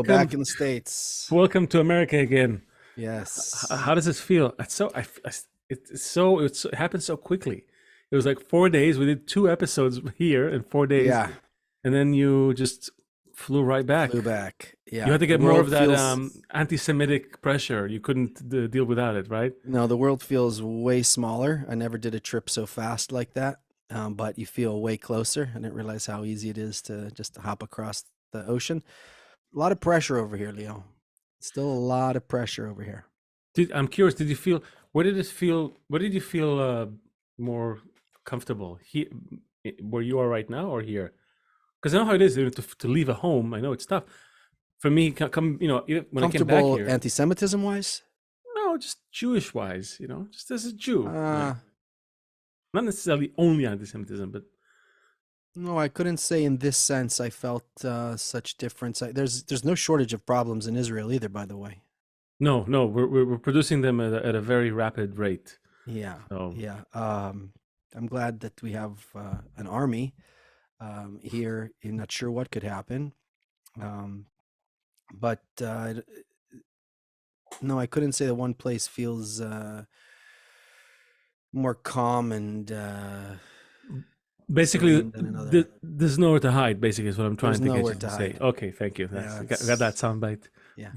Leo, back in the States. Welcome to America again. Yes. How does this feel? It happened so quickly. It was like 4 days. We did 2 episodes here in 4 days, Yeah, and then you just flew right back. flew back. Yeah. You had to The get more world of that feels- anti-Semitic pressure. You couldn't deal without it, right? No, the world feels way smaller. I never did a trip so fast like that. But you feel way closer. I didn't realize how easy it is to just hop across the ocean. A lot of pressure over here, Leo. Still a lot of pressure over here. I'm curious. Did you feel? Where did it feel? Where did you feel more comfortable? Here, where you are right now, or here? Because I know how it is to leave a home. I know it's tough. For me, when I came back Comfortable here, anti-Semitism wise? no, just Jewish wise, just as a Jew, Uh, not necessarily only anti-Semitism, but no, I couldn't say in this sense I felt such difference. There's no shortage of problems in Israel either, by the way. no, we're producing them at a very rapid rate. Yeah, So yeah. I'm glad that we have an army here. I'm not sure what could happen, but no, I couldn't say that one place feels more calm and basically, serene than another. there's nowhere to hide. Basically, is what I'm trying There's to get nowhere you to to say. hide. Okay, thank you. Yeah, Got that soundbite. Yeah.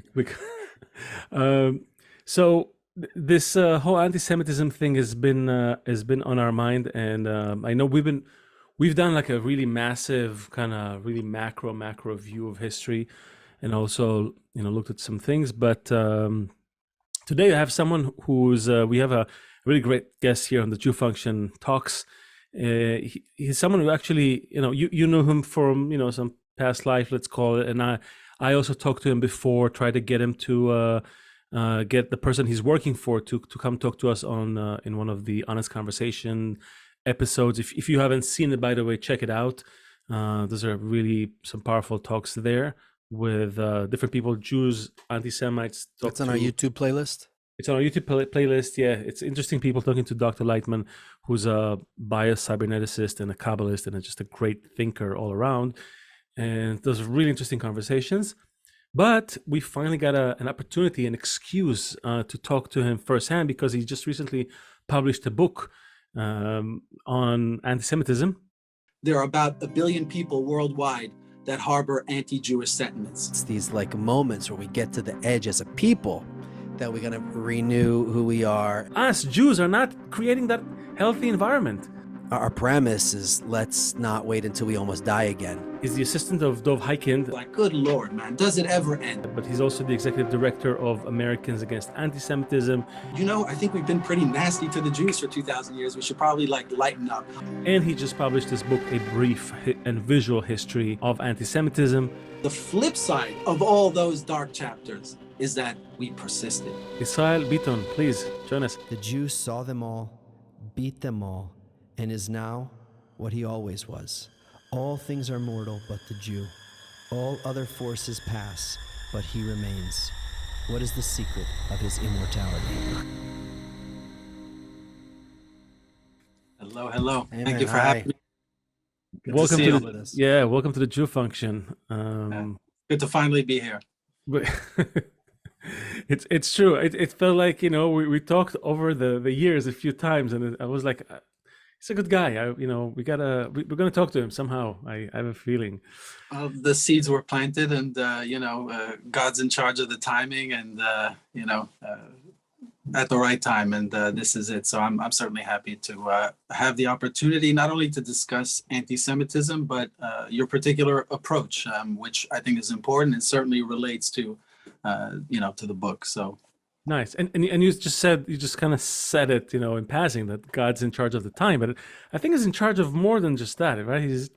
So this whole anti-Semitism thing has been on our mind, and I know we've done like a really massive kind of really macro view of history, and also looked at some things. But today I have someone who's we have a really great guest here on the Jew Function Talks. He's someone who actually you know him from some past life, let's call it, and I also talked to him before, tried to get him to get the person he's working for to come talk to us on in one of the Honest Conversation episodes. If you haven't seen it, by the way, check it out. Those are really some powerful talks there with different people, Jews, anti-Semites. It's on our YouTube playlist. It's on our YouTube playlist. Yeah, it's interesting people talking to Dr. Lightman, who's a bio-cyberneticist and a Kabbalist and just a great thinker all around. And those are really interesting conversations. But we finally got an opportunity, an excuse to talk to him firsthand, because he just recently published a book on anti-Semitism. There are about 1 billion people worldwide that harbor anti-Jewish sentiments. It's these like moments where we get to the edge as a people that we're gonna renew who we are. Us Jews are not creating that healthy environment. Our premise is let's not wait until we almost die again. He's the assistant of Dov Heikind, Like, good Lord, man, does it ever end? but he's also the executive director of Americans Against Anti-Semitism. I think we've been pretty nasty to the Jews for 2,000 years. We should probably lighten up. And he just published this book, A Brief and Visual History of Anti-Semitism. The flip side of all those dark chapters is that we persisted. Israel Bitton, please join us. The Jew saw them all, beat them all, and is now what he always was. All things are mortal but the Jew. All other forces pass, but he remains. What is the secret of his immortality? Hello, hello. Hey, Thank man, you for hi. having me. Good Welcome to see to you. welcome to the Jew Function. Good to finally be here. But it's true. It felt like we talked over the years a few times, and I was like, he's a good guy. We're gonna talk to him somehow. I have a feeling. The seeds were planted, and God's in charge of the timing, and at the right time, and this is it. So I'm certainly happy to have the opportunity not only to discuss anti-Semitism, but your particular approach, which I think is important and certainly relates to to the book. So Nice. And you just kind of said it, in passing, that God's in charge of the time, but I think he's in charge of more than just that, right? He's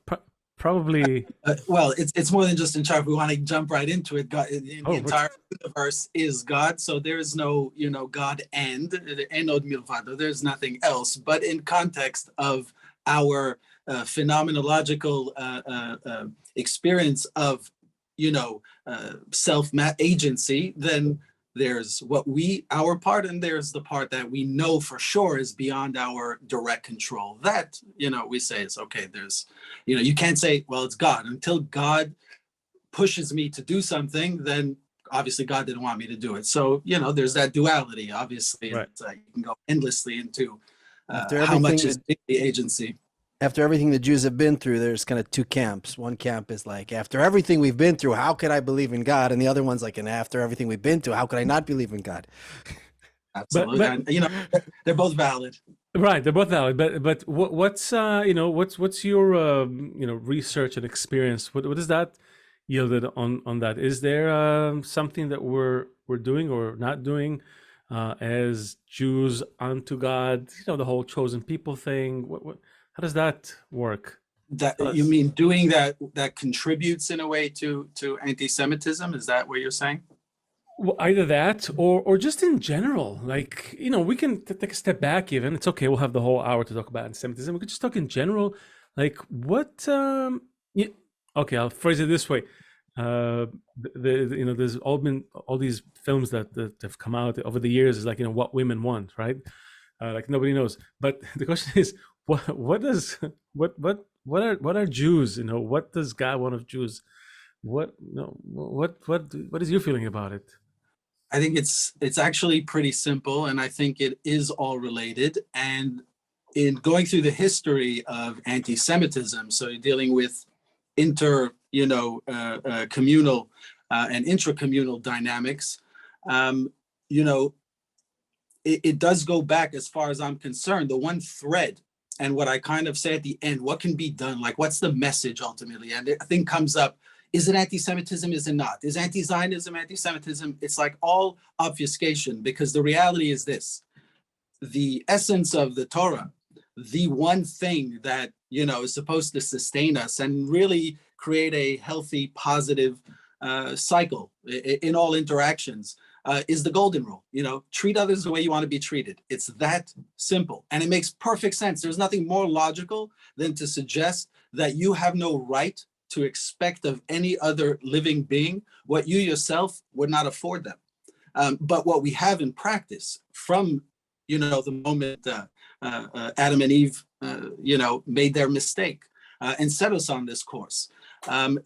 probably well, it's more than just in charge. We want to jump right into it. God, the entire universe is God, so there is no God and enod milvado. There's nothing else. But in context of our phenomenological experience of self agency, then there's our part, and there's the part that we know for sure is beyond our direct control. That, we say is okay. There's, you can't say, well, it's God until God pushes me to do something, then obviously God didn't want me to do it. So, you know, there's that duality, obviously. Right. You can go endlessly into After how much everything is the agency. After everything the Jews have been through, there's kind of two camps. One camp is like, after everything we've been through, how could I believe in God? And the other one's like, and after everything we've been through, how could I not believe in God? Absolutely. But And, you know, they're both valid. right, they're both valid. But what's you know, what's your you know, research and experience? What is that yielded on that? Is there something that we're doing or not doing as Jews unto God? You know, the whole chosen people thing. What how does that work? That Tell you us. mean doing that contributes in a way to anti-Semitism? Is that what you're saying? Well, either that or just in general, like, you know, we can take a step back even. It's okay, we'll have the whole hour to talk about anti-Semitism. We could just talk in general, like what yeah, okay, I'll phrase it this way. You know, there's all these films that have come out over the years is like, you know, what women want, right? Like nobody knows. But the question is, what does what are Jews? You know, what does God want of Jews? What no what is your feeling about it? I think it's actually pretty simple, and I think it is all related. And in going through the history of anti-Semitism, so you're dealing with communal and intracommunal dynamics. Um, you know, it does go back, as far as I'm concerned, the one thread. And what I kind of say at the end, what can be done? Like, what's the message ultimately? And the thing comes up, is it anti-Semitism? Is it not? Is anti-Zionism anti-Semitism? It's like all obfuscation, because the reality is this: the essence of the Torah, the one thing that, you know, is supposed to sustain us and really create a healthy, positive cycle in all interactions, is the golden rule. You know, treat others the way you want to be treated. It's that simple, and it makes perfect sense. There's nothing more logical than to suggest that you have no right to expect of any other living being what you yourself would not afford them. But what we have in practice from, you know, the moment Adam and Eve, made their mistake and set us on this course,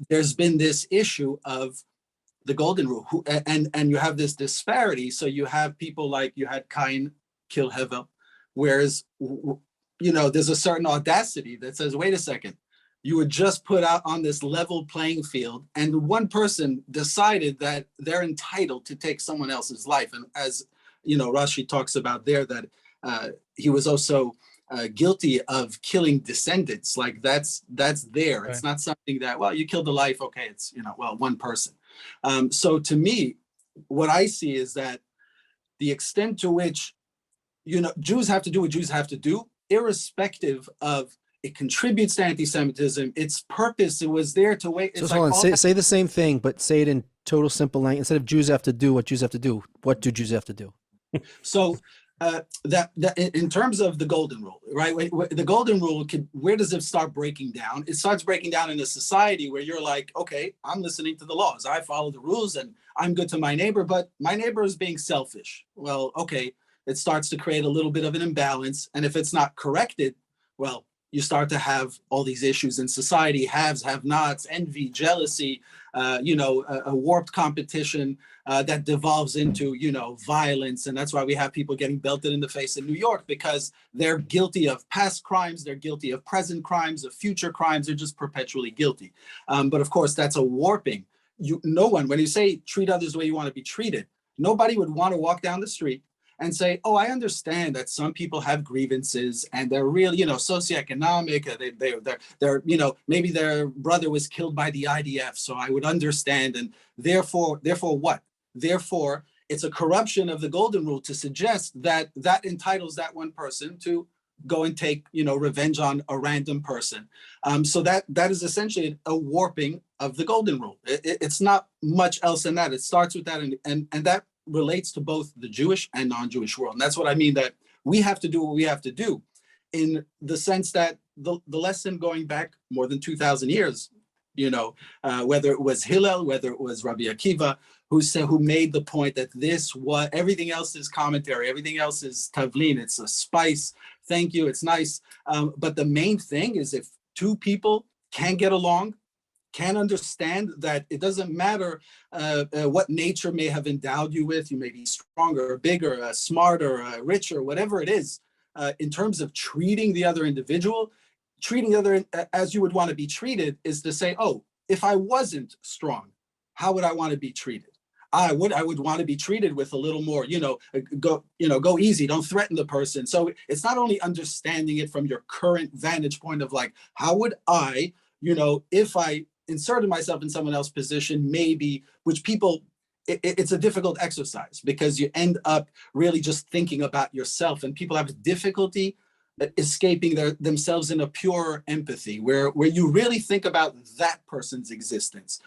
there's been this issue of the golden rule, and you have this disparity. So you have people like you had Cain kill Hevel, whereas, you know, there's a certain audacity that says, wait a second, you were just put out on this level playing field, and one person decided that they're entitled to take someone else's life. And as you know, Rashi talks about there that he was also guilty of killing descendants. Like that's there. It's not something that, well, you killed a life. Okay, it's, you know, well, one person. So to me, what I see is that the extent to which, you know, Jews have to do what Jews have to do, irrespective of it contributes to anti-Semitism. Its purpose, it was there to wait. So hold on, say the same thing, but say it in total simple language. Instead of Jews have to do what Jews have to do, what do Jews have to do? So that in terms of the golden rule, right? The golden rule, where does it start breaking down? It starts breaking down in a society where you're like, okay, I'm listening to the laws. I follow the rules and I'm good to my neighbor, but my neighbor is being selfish. Well, okay, it starts to create a little bit of an imbalance. And if it's not corrected, well, you start to have all these issues in society: haves, have-nots, envy, jealousy, a warped competition that devolves into, you know, violence. And that's why we have people getting belted in the face in New York, because they're guilty of past crimes, they're guilty of present crimes, of future crimes, they're just perpetually guilty. But of course, that's a warping. No one, when you say treat others the way you want to be treated, nobody would want to walk down the street and say, oh, I understand that some people have grievances and they're really, you know, socioeconomic. They're, you know, maybe their brother was killed by the IDF, so I would understand. And therefore what? Therefore, it's a corruption of the golden rule to suggest that that entitles that one person to go and take, you know, revenge on a random person. So that is essentially a warping of the golden rule. It's not much else than that. It starts with that, and that relates to both the Jewish and non-Jewish world. And that's what I mean, that we have to do what we have to do, in the sense that the lesson going back more than 2,000 years, you know, whether it was Hillel, whether it was Rabbi Akiva, who made the point that everything else is commentary, everything else is tavlin, it's a spice. Thank you, it's nice. But the main thing is, if two people can get along, can understand that it doesn't matter what nature may have endowed you with. You may be stronger, bigger, smarter, richer, whatever it is. In terms of treating the other individual, treating the other as you would want to be treated is to say, oh, if I wasn't strong, how would I want to be treated? I would want to be treated with a little more, go easy, don't threaten the person. So it's not only understanding it from your current vantage point of like, how would I, if I inserted myself in someone else's position, maybe, which people, it's a difficult exercise because you end up really just thinking about yourself, and people have difficulty escaping themselves in a pure empathy where you really think about that person's existence.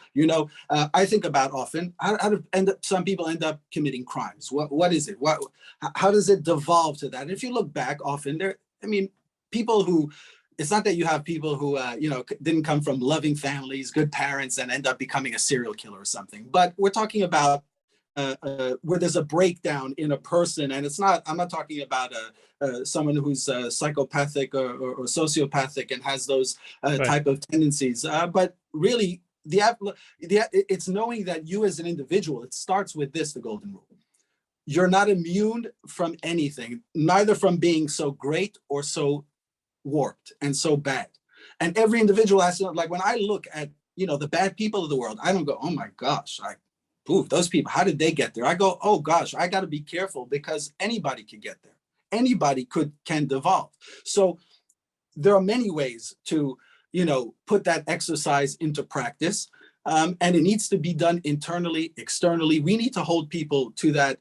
I think about often how to some people end up committing crimes. What is it? How does it devolve to that? And if you look back often people who, it's not that you have people who didn't come from loving families, good parents, and end up becoming a serial killer or something, but we're talking about where there's a breakdown in a person, and I'm not talking about someone who's psychopathic or sociopathic and has those type of tendencies, but really it's knowing that you as an individual, it starts with the golden rule. You're not immune from anything, neither from being so great or so warped and so bad. And every individual has to, like, when I look at the bad people of the world, I don't go, oh my gosh, those people, how did they get there? I go, oh gosh, I got to be careful because anybody can get there. Anybody can devolve. So there are many ways to, put that exercise into practice. And it needs to be done internally, externally. We need to hold people to that,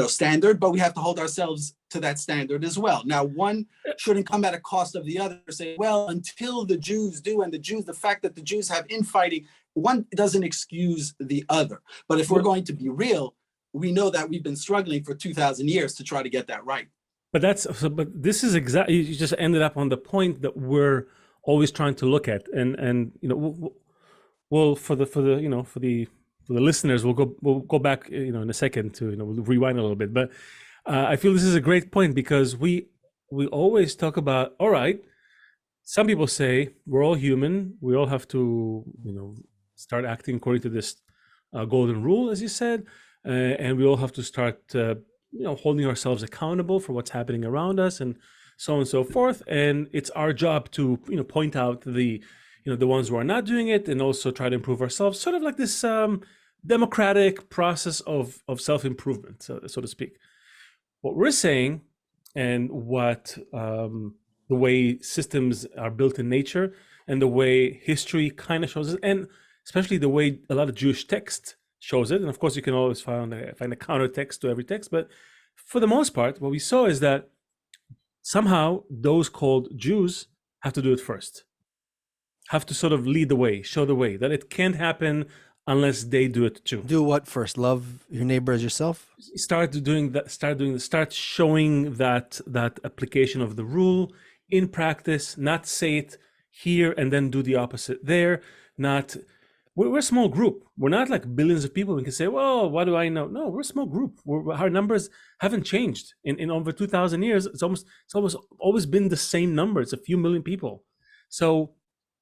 standard, but we have to hold ourselves to that standard as well. Now, one shouldn't come at a cost of the other. Say, well, until the Jews do, and the fact that the Jews have infighting, one doesn't excuse the other. But if we're going to be real, we know that we've been struggling for 2,000 years to try to get that right. But this is exactly, you just ended up on the point that we're always trying to look at, and well, for the listeners, we'll go back, in a second to, we'll rewind a little bit. But I feel this is a great point because we always talk about, all right, some people say we're all human, we all have to, start acting according to this golden rule, as you said, and we all have to start, holding ourselves accountable for what's happening around us, and so on and so forth. And it's our job to, point out the ones who are not doing it, and also try to improve ourselves, sort of like this democratic process of self-improvement, so to speak. What we're saying, and what the way systems are built in nature, and the way history kind of shows it, and especially the way a lot of Jewish text shows it, and of course you can always find a counter text to every text, but for the most part, what we saw is that somehow those called Jews have to do it first, have to sort of lead the way, show the way, that it can't happen unless they do it too. Do what first? Love your neighbor as yourself? Start showing that application of the rule in practice, not say it here and then do the opposite there. We're a small group. We're not like billions of people. We can say, well, what do I know? No, we're a small group. Our numbers haven't changed in over 2,000 years. It's always been the same number. It's a few million people. So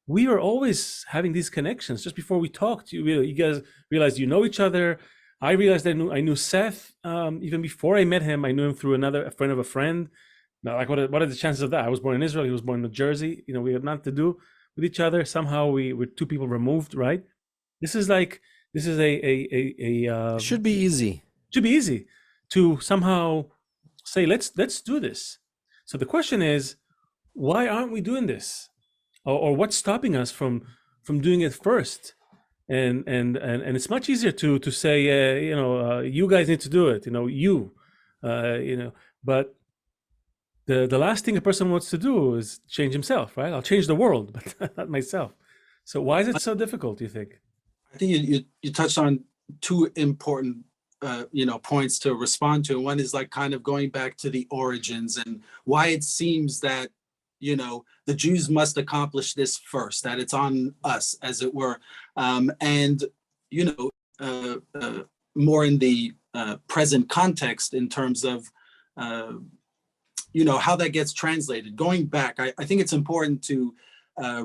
we are always having these connections. Just before we talked, you guys realized you know each other. I realized I knew Seth even before I met him. I knew him through a friend of a friend. Now, like, what are the chances of that? I was born in Israel. He was born in New Jersey. We had nothing to do with each other. Somehow we're two people removed, right? This is a should be easy. Should be easy to somehow say, let's do this. So the question is, why aren't we doing this? Or what's stopping us from doing it first? And it's much easier to say, you guys need to do it, but the last thing a person wants to do is change himself, right? I'll change the world, but not myself. So why is it so difficult, do you think? I think you touched on two important points to respond to. One is like kind of going back to the origins and why it seems that the Jews must accomplish this first, that it's on us, as it were. And more in the present context in terms of, how that gets translated. Going back, I think it's important to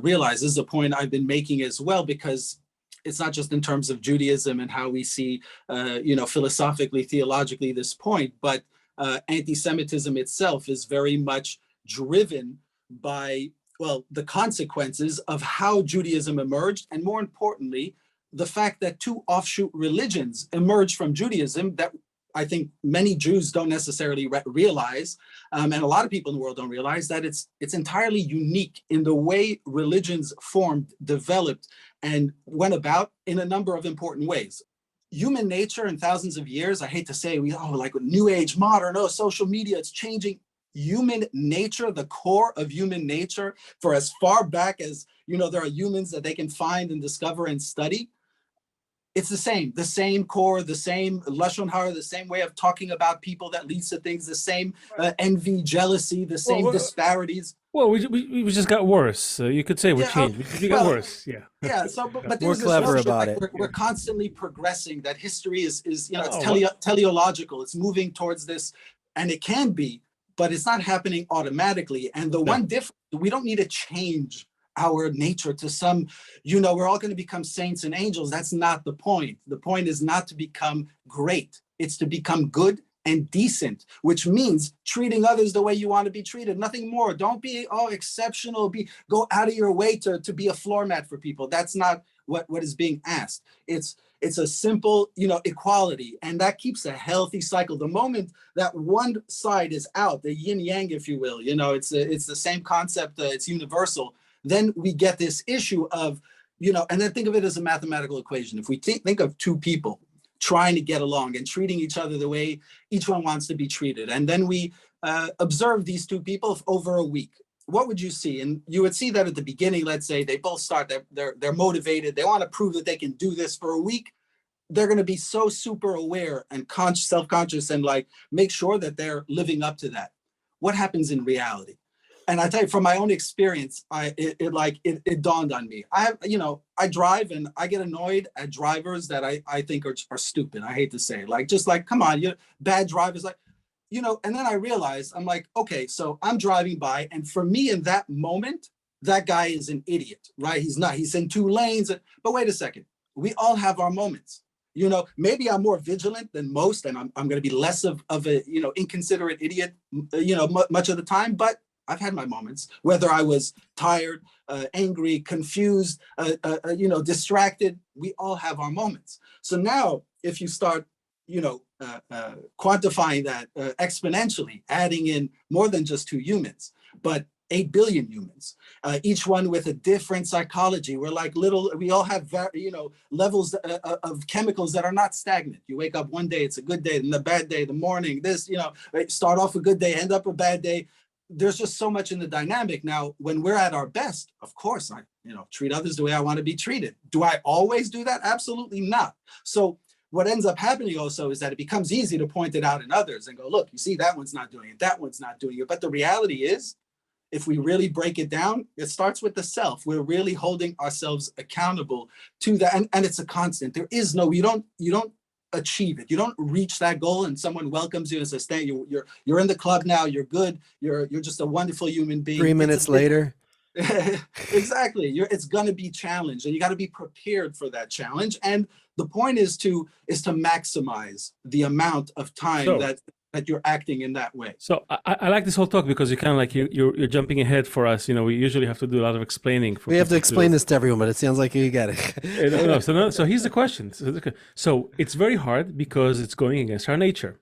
realize. This is a point I've been making as well, because it's not just in terms of Judaism and how we see, philosophically, theologically this point, but anti-Semitism itself is very much driven by, well, the consequences of how Judaism emerged, and more importantly, the fact that two offshoot religions emerged from Judaism that I think many Jews don't necessarily realize, and a lot of people in the world don't realize, that it's entirely unique in the way religions formed, developed, and went about in a number of important ways. Human nature in thousands of years, I hate to say, like new age, modern, social media, it's changing. Human nature, the core of human nature, for as far back as, there are humans that they can find and discover and study, it's the same core, the same lashon hara, the same way of talking about people that leads to things, the same envy, jealousy, the same disparities. Well, we just got worse. You could say we changed. We got worse. Yeah. Yeah. So, but more clever about it. We're constantly progressing. That history is it's teleological. It's moving towards this, and it can be, but it's not happening automatically. And the one difference, we don't need to change our nature to some, we're all going to become saints and angels. That's not the point. The point is not to become great. It's to become good and decent, which means treating others the way you want to be treated. Nothing more. Don't be exceptional. Go out of your way to be a floor mat for people. That's not what is being asked. It's a simple, equality, and that keeps a healthy cycle. The moment that one side is out, the yin yang, if you will, it's the same concept. It's universal. Then we get this issue of, and then think of it as a mathematical equation. If we think of two people trying to get along and treating each other the way each one wants to be treated, and then we observe these two people over a week, what would you see? And you would see that at the beginning, let's say they both start, they're motivated, they want to prove that they can do this for a week. They're going to be so super aware and self-conscious and make sure that they're living up to that. What happens in reality? And I tell you, from my own experience, it dawned on me. I drive and I get annoyed at drivers that I think are stupid. I hate to say it, come on, bad drivers, and then I realized, I'm like, okay, so I'm driving by, and for me in that moment, that guy is an idiot, right? He's not, he's in two lanes, but wait a second, we all have our moments. Maybe I'm more vigilant than most, and I'm going to be less of a, inconsiderate idiot, much of the time, but I've had my moments, whether I was tired, angry, confused, distracted. We all have our moments. So now if you start, quantifying that exponentially, adding in more than just two humans, but 8 billion humans, each one with a different psychology. We're we all have, levels of chemicals that are not stagnant. You wake up one day, it's a good day, and the bad day, the morning, start off a good day, end up a bad day. There's just so much in the dynamic. Now, when we're at our best, of course, I, treat others the way I want to be treated. Do I always do that? Absolutely not. So what ends up happening also is that it becomes easy to point it out in others and go, look, you see, that one's not doing it. That one's not doing it. But the reality is, if we really break it down, it starts with the self. We're really holding ourselves accountable to that. And it's a constant. There is no, you don't achieve it. You don't reach that goal and someone welcomes you and says, "Thank you. You're in the club now. You're good. You're just a wonderful human being." 3 minutes later. Exactly. It's going to be challenged, and you got to be prepared for that challenge. And the point is to maximize the amount of time that you're acting in that way. So I like this whole talk because you kind of you're jumping ahead for us. We usually have to do a lot of explaining. We have to explain this to everyone, but it sounds like you get it. So here's the question. So it's very hard because it's going against our nature,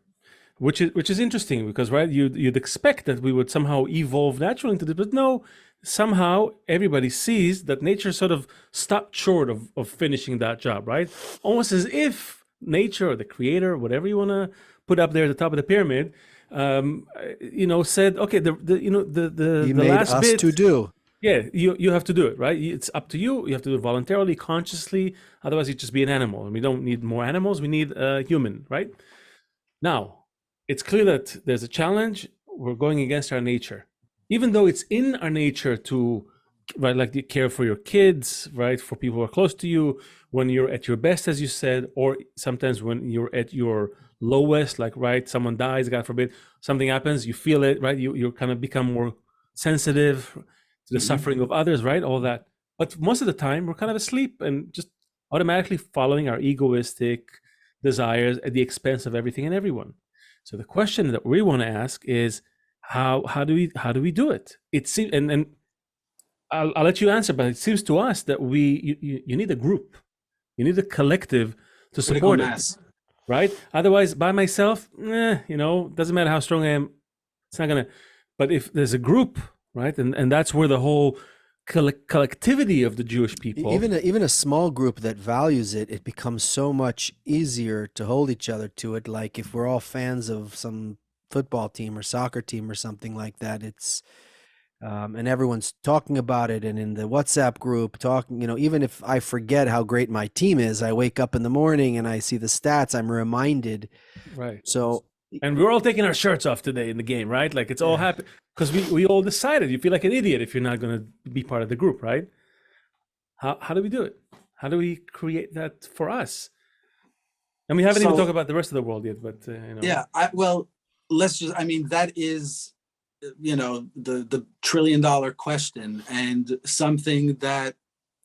which is interesting because, right, you'd expect that we would somehow evolve naturally into this, but no, somehow everybody sees that nature sort of stopped short of finishing that job, right? Almost as if nature or the creator, whatever you want to put up there at the top of the pyramid, said, okay, the made last us bit to do. Yeah, you have to do it, right? It's up to you. You have to do it voluntarily, consciously. Otherwise, you'd just be an animal. And we don't need more animals. We need a human, right? Now, it's clear that there's a challenge. We're going against our nature. Even though it's in our nature to, right, care for your kids, right, for people who are close to you, when you're at your best, as you said, or sometimes when you're at your lowest, right, someone dies, God forbid, something happens, you feel it, right, you kind of become more sensitive to the suffering of others, right? All that. But most of the time, we're kind of asleep and just automatically following our egoistic desires at the expense of everything and everyone. So the question that we want to ask is, how do we do it? It seems, and I'll let you answer, but it seems to us that you need a group, you need a collective to support it, right? Otherwise, by myself, doesn't matter how strong I am, it's not gonna. But if there's a group, right, and that's where the whole collectivity of the Jewish people, even a small group that values it, it becomes so much easier to hold each other to it. Like if we're all fans of some football team or soccer team or something like that, it's and everyone's talking about it, and in the WhatsApp group talking, even if I forget how great my team is, I wake up in the morning and I see the stats, I'm reminded. Right. So, and we're all taking our shirts off today in the game, right? Like it's all happened because we all decided. You feel like an idiot if you're not going to be part of the group, right? How do we do it? How do we create that for us? And we haven't even talked about the rest of the world yet, but yeah, that is the $1 trillion question, and something that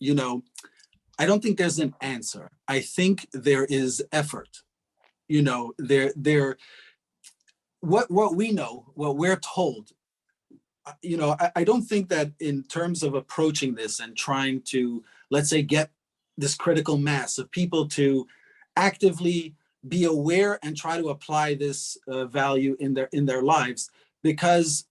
I don't think there's an answer. I think there is effort. What we know, what we're told, I don't think that in terms of approaching this and trying to, let's say, get this critical mass of people to actively be aware and try to apply this value in their lives, because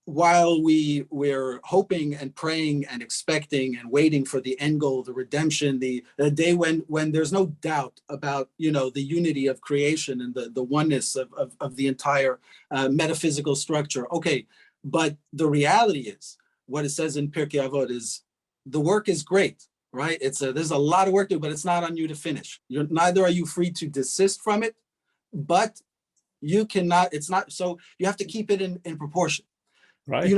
while we're hoping and praying and expecting and waiting for the end goal, the redemption, the day when there's no doubt about the unity of creation and the oneness of the entire metaphysical structure. Okay, but the reality is what it says in Pirkei Avot is the work is great, right? There's a lot of work to do, but it's not on you to finish. Neither are you free to desist from it, but you cannot. It's not. So you have to keep it in proportion. Right.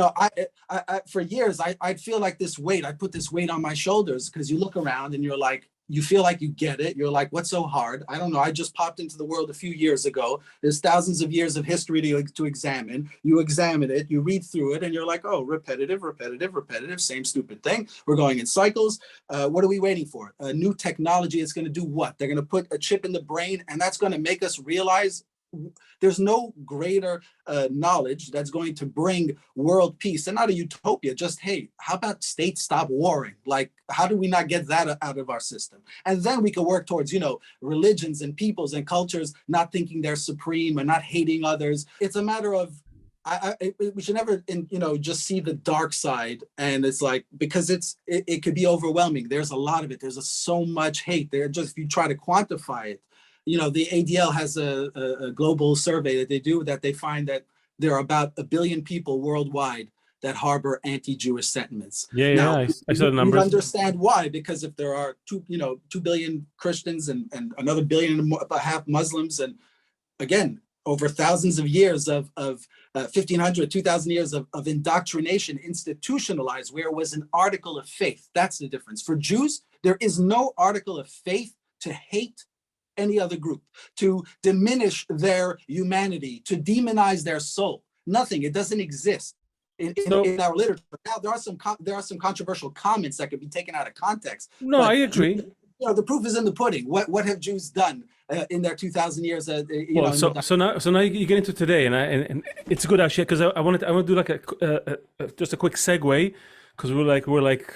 I for years, I'd feel like this weight. I put this weight on my shoulders because you look around and you're like, you feel like you get it. You're like, what's so hard? I don't know. I just popped into the world a few years ago. There's thousands of years of history to examine. You examine it, you read through it, and you're like, oh, repetitive, same stupid thing. We're going in cycles. What are we waiting for? A new technology is going to do what? They're going to put a chip in the brain, and that's going to make us realize there's no greater knowledge that's going to bring world peace, and not a utopia, just, hey, how about states stop warring? Like, how do we not get that out of our system? And then we can work towards, religions and peoples and cultures not thinking they're supreme and not hating others. It's a matter of, we should never, just see the dark side. And it's like, because it could be overwhelming. There's a lot of it. There's so much hate there. Just if you try to quantify it, the ADL has a global survey that they do, that they find that there are about 1 billion people worldwide that harbor anti-Jewish sentiments. Now, I saw the numbers. You understand why, because if there are 2 billion Christians and another 1.5 billion Muslims, and again, over thousands of years of 1,500, 2,000 years of indoctrination institutionalized, where it was an article of faith. That's the difference. For Jews, there is no article of faith to hate any other group, to diminish their humanity, to demonize their soul. Nothing. It doesn't exist in our literature. Now there are some controversial comments that could be taken out of context. No, I agree. The proof is in the pudding. What have Jews done in their 2,000 years? So now you get into today, and it's good actually, because I want to do like just a quick segue, because we're like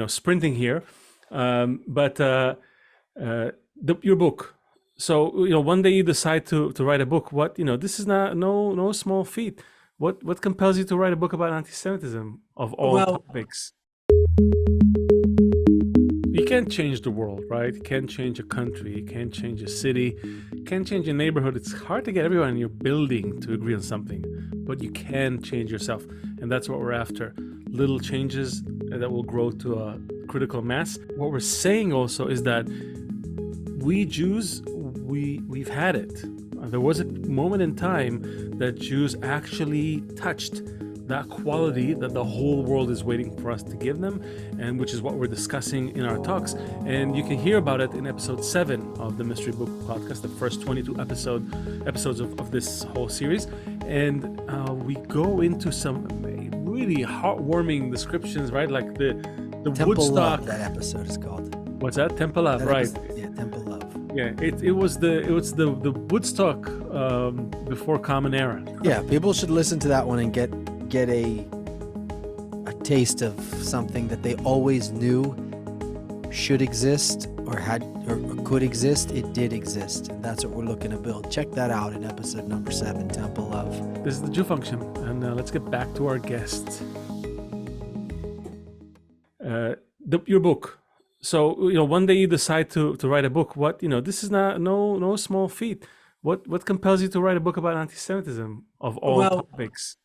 sprinting here, your book. So one day you decide to write a book. What this is not no small feat. What compels you to write a book about anti-Semitism of all topics? You can't change the world, right? You can't change a country. You can't change a city. You can't change a neighborhood. It's hard to get everyone in your building to agree on something, but you can change yourself, and that's what we're after. Little changes that will grow to a critical mass. What we're saying also is that we Jews, we've had it. There was a moment in time that Jews actually touched that quality that the whole world is waiting for us to give them, and which is what we're discussing in our talks. And you can hear about it in episode 7 of the Mystery Book Podcast, the first 22 episodes of this whole series. And we go into some really heartwarming descriptions, right? Like the Temple Woodstock. Love, that episode is called. What's that? Temple Love, right? Yeah, Temple Love. Yeah, it was the Woodstock before Common Era. Yeah, people should listen to that one and get a taste of something that they always knew should exist or could exist. It did exist, and that's what we're looking to build. Check that out in episode number 7, Temple Love. This is the Jew Function, and let's get back to our guests. Your book. So one day you decide to write a book. What this is not no small feat. What compels you to write a book about anti-Semitism of all topics?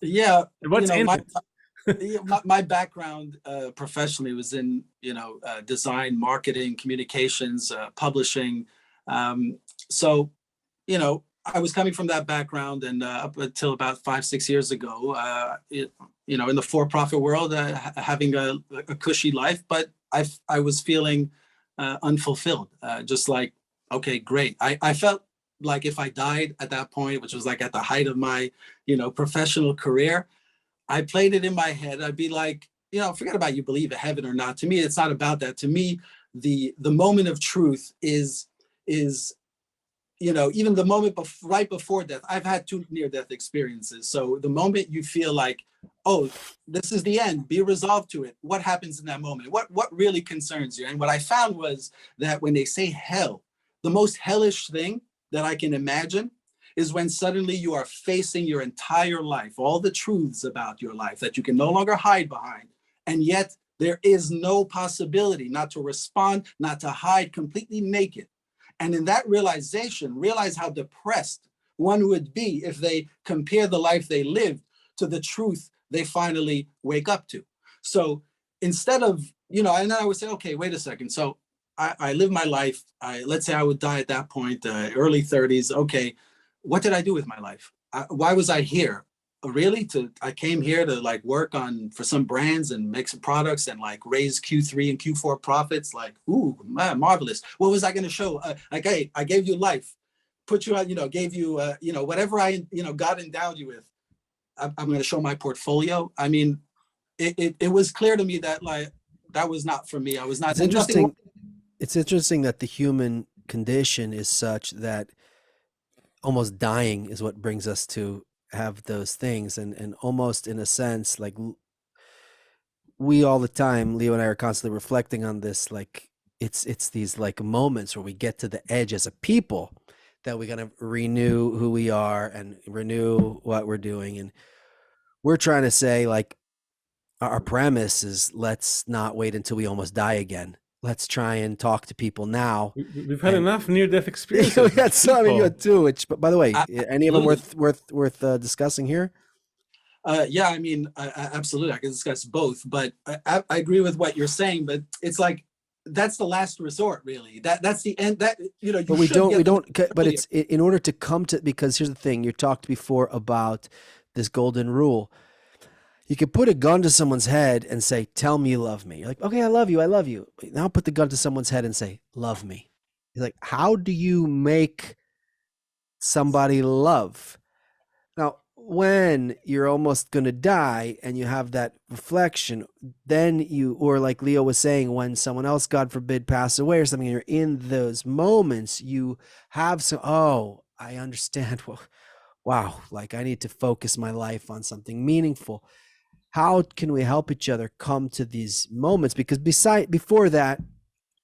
Yeah, what's in it? My background professionally was in design, marketing, communications, publishing. So I was coming from that background, and up until about 5-6 years ago, in the for-profit world, having a cushy life, but I was feeling unfulfilled. Just like, okay, great. I felt like if I died at that point, which was like at the height of my professional career, I played it in my head. I'd be like, forget about you believe in heaven or not. To me, it's not about that. To me, the moment of truth is even the moment right before death. I've had 2 near-death experiences. So the moment you feel like, oh, this is the end, be resolved to it. What happens in that moment? What really concerns you? And what I found was that when they say hell, the most hellish thing that I can imagine is when suddenly you are facing your entire life, all the truths about your life that you can no longer hide behind. And yet there is no possibility not to respond, not to hide, completely naked. And in that realization, realize how depressed one would be if they compare the life they lived to the truth they finally wake up to. So instead of, and then I would say, okay, wait a second. So I live my life. Let's say I would die at that point, early 30s. Okay, what did I do with my life? Why was I here? Really? I came here to work for some brands and make some products and raise Q3 and Q4 profits. Ooh, man, marvelous. What was I going to show? I gave you life, put you out, gave you, whatever God endowed you with. I'm going to show my portfolio. I mean, it was clear to me that that was not for me. I was not. It's interesting. It's interesting that the human condition is such that almost dying is what brings us to have those things, and almost in a sense, we all the time, Leo and I are constantly reflecting on this, it's these moments where we get to the edge as a people that we're going to renew who we are and renew what we're doing. And we're trying to say our premise is, let's not wait until we almost die again. Let's try and talk to people now. We've had enough near-death experiences. We had some, you had 2. But by the way, any of them worth discussing here? Yeah, I mean, absolutely. I can discuss both, but I agree with what you're saying. But it's that's the last resort, really. That's the end. That but we don't. But it's in order to come to, because here's the thing: you talked before about this golden rule. You could put a gun to someone's head and say, tell me you love me. You're like, okay, I love you. I love you. Now put the gun to someone's head and say, love me. You're like, how do you make somebody love? Now, when you're almost going to die and you have that reflection, then or like Leo was saying, when someone else, God forbid, pass away or something, and you're in those moments, you have I understand. Well, wow, I need to focus my life on something meaningful. How can we help each other come to these moments? Because before that,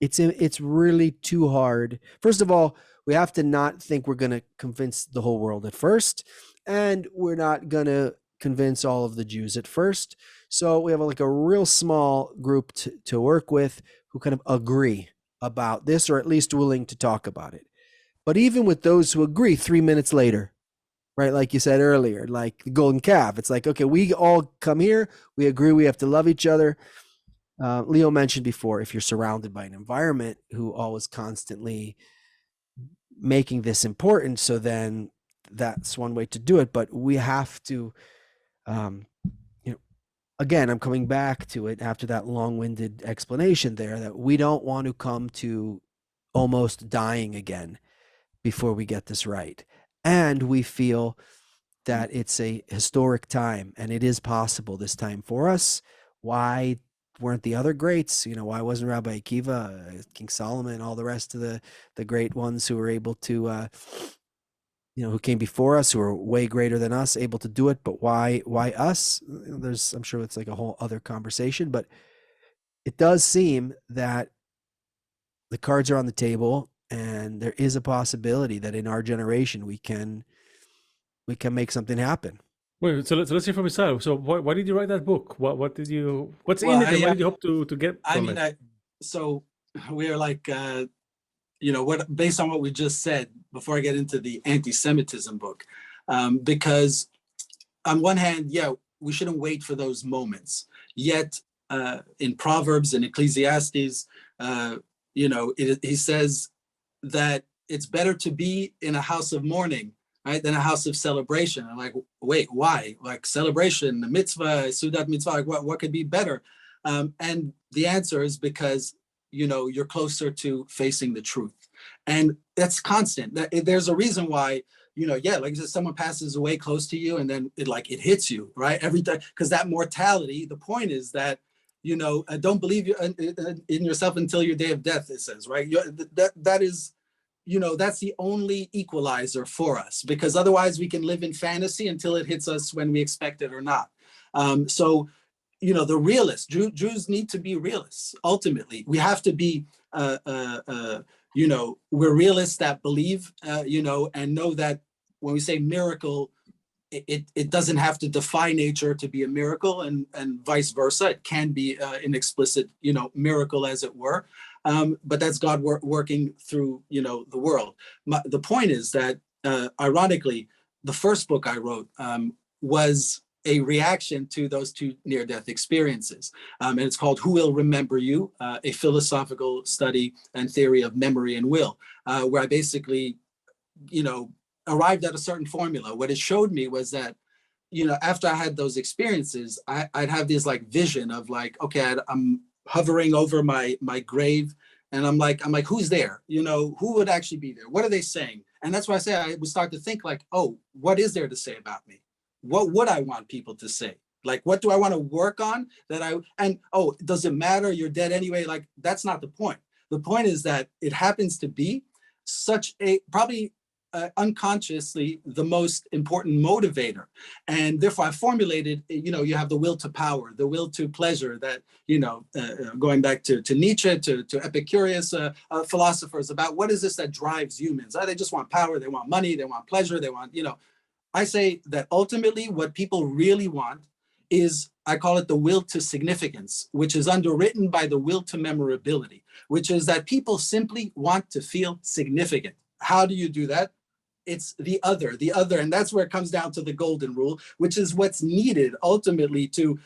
it's really too hard. First of all, we have to not think we're going to convince the whole world at first, and we're not going to convince all of the Jews at first. So we have a real small group to work with who kind of agree about this, or at least willing to talk about it. But even with those who agree, 3 minutes later, right? Like you said earlier, like the golden calf. It's okay, we all come here. We agree we have to love each other. Leo mentioned before, if you're surrounded by an environment who always constantly making this important, so then that's one way to do it. But we have to, again, I'm coming back to it after that long-winded explanation there, that we don't want to come to almost dying again before we get this right. And we feel that it's a historic time and it is possible this time for us. Why weren't the other greats? Why wasn't Rabbi Akiva, King Solomon, all the rest of the great ones who were able to, who came before us, who are way greater than us, able to do it? But why us? I'm sure it's like a whole other conversation, but it does seem that the cards are on the table, and there is a possibility that in our generation we can make something happen. Wait, so let's hear from Isaiah. So why did you write that book? What's Well, in it, and what did you hope to get from it? So we're like, based on what we just said, before I get into the anti-Semitism book, because on one hand, we shouldn't wait for those moments. Yet in Proverbs and Ecclesiastes, he says that it's better to be in a house of mourning, right, than a house of celebration. I'm like, wait, why? Like celebration, the mitzvah, Sudat mitzvah, like what could be better? And the answer is because, you're closer to facing the truth. And that's constant. There's a reason why, like I said, someone passes away close to you and then it hits you, right? Every time, because that mortality, the point is that, don't believe in yourself until your day of death, it says, right? That is, that's the only equalizer for us, because otherwise we can live in fantasy until it hits us when we expect it or not. So, the realists, Jews need to be realists. Ultimately, we have to be, we're realists that believe, and know that when we say miracle, it doesn't have to defy nature to be a miracle, and vice versa. It can be an explicit, miracle, as it were. But that's God working through, the world. The point is that, ironically, the first book I wrote was a reaction to those two near-death experiences. And it's called Who Will Remember You? A Philosophical Study and Theory of Memory and Will, where I basically, arrived at a certain formula. What it showed me was that, after I had those experiences, I'd have this vision of okay, I'm hovering over my grave, and I'm like, who's there? Who would actually be there? What are they saying? And that's why I say I would start to think oh, what is there to say about me? What would I want people to say? What do I want to work on does it matter? You're dead anyway. That's not the point. The point is that it happens to be such a probably unconsciously the most important motivator. And therefore I formulated, you have the will to power, the will to pleasure that, going back to Nietzsche, to Epicurus philosophers, about what is this that drives humans? They just want power, they want money, they want pleasure, they want, I say that ultimately what people really want is, I call it the will to significance, which is underwritten by the will to memorability, which is that people simply want to feel significant. How do you do that? It's the other, and that's where it comes down to the golden rule, which is what's needed ultimately to,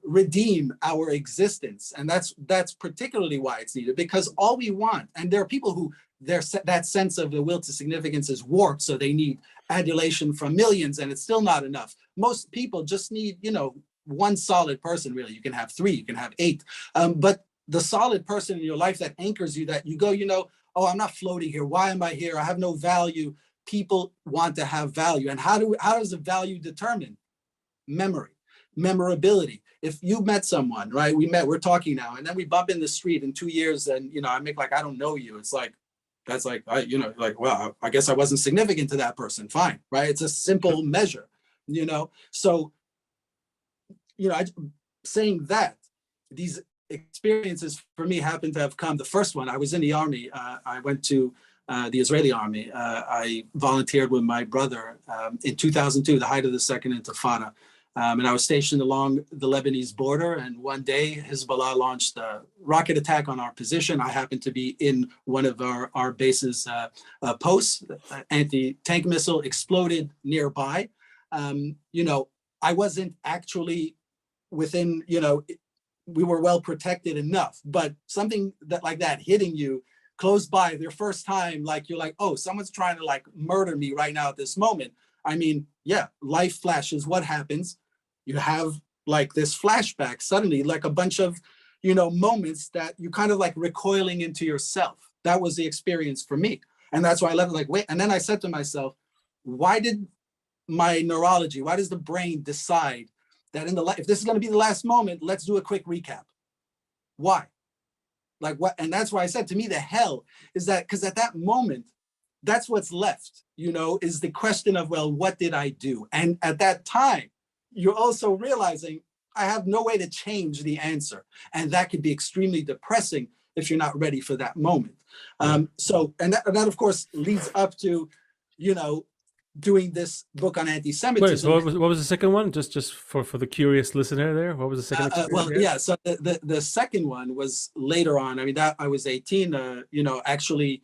redeem our existence. And that's particularly why it's needed, because all we want, and there are people who that sense of the will to significance is warped, so they need adulation from millions, and it's still not enough. Most people just need, one solid person, really. You can have 3, you can have 8, but the solid person in your life that anchors you, that you go, oh, I'm not floating here. Why am I here? I have no value. People want to have value. And how does the value determine? Memory, memorability. If you met someone, right? We're talking now, and then we bump in the street in 2 years, and, I make I don't know you. It's that's well, I guess I wasn't significant to that person. Fine, right? It's a simple measure, So, saying that, these experiences for me happen to have come. The first one, I was in the army. I went to the Israeli army. I volunteered with my brother in 2002, the height of the Second Intifada. And I was stationed along the Lebanese border. And one day, Hezbollah launched a rocket attack on our position. I happened to be in one of our base's posts. Anti-tank missile exploded nearby. I wasn't actually within, we were well protected enough, but something that hitting you close by their first time, you're oh, someone's trying to murder me right now at this moment. I mean, yeah, life flashes. What happens? You have this flashback suddenly, a bunch of, moments that you kind of recoiling into yourself. That was the experience for me. And that's why I left wait. And then I said to myself, why did my neurology? Why does the brain decide that if this is going to be the last moment, let's do a quick recap? Why? Like what? And that's why I said, to me, the hell is that, because at that moment, that's what's left, is the question of, well, what did I do? And at that time, you're also realizing I have no way to change the answer. And that could be extremely depressing if you're not ready for that moment. So, and that of course leads up to, doing this book on anti-Semitism. Wait, so what was the second one? Just for the curious listener there, what was the second experience? Well, yeah, so the second one was later on. I mean, that I was 18, actually,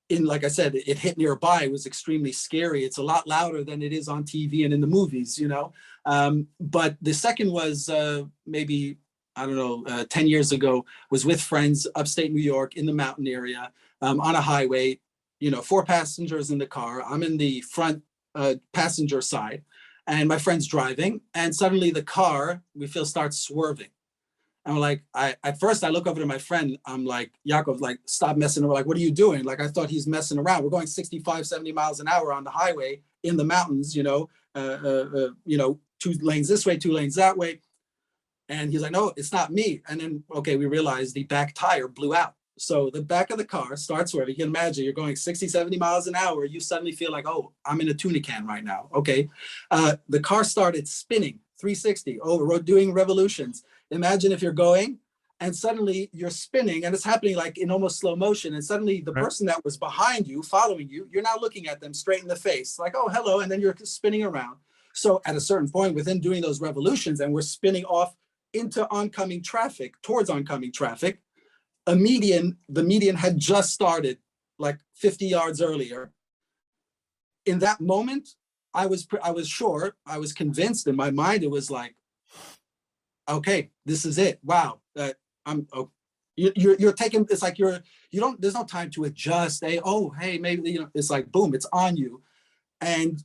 like I said, it hit nearby. It was extremely scary. It's a lot louder than it is on TV and in the movies, but the second was maybe, I don't know, 10 years ago, was with friends upstate New York in the mountain area, on a highway, 4 passengers in the car. I'm in the front passenger side, and my friend's driving, and suddenly the car, we feel, starts swerving. And we're like, at first I look over to my friend, I'm like, Yaakov, like, stop messing around. Like, what are you doing? Like, I thought he's messing around. We're going 65, 70 miles an hour on the highway in the mountains, 2 lanes this way, 2 lanes that way. And he's like, no, it's not me. And then, okay, we realized the back tire blew out. So the back of the car starts swerving. You can imagine you're going 60, 70 miles an hour. You suddenly feel like, oh, I'm in a tuna can right now. Okay. The car started spinning 360 over, doing revolutions. Imagine if you're going and suddenly you're spinning, and it's happening like in almost slow motion. And suddenly the person that was behind you, following you, you're now looking at them straight in the face, like, oh, hello. And then you're spinning around. So at a certain point within doing those revolutions, and we're spinning off into oncoming traffic, towards oncoming traffic, the median had just started like 50 yards earlier. In that moment, I was sure, I was convinced in my mind, it was like, okay, this is it. Wow. You're taking, it's like there's no time to adjust. Hey, maybe, it's like, boom, it's on you. And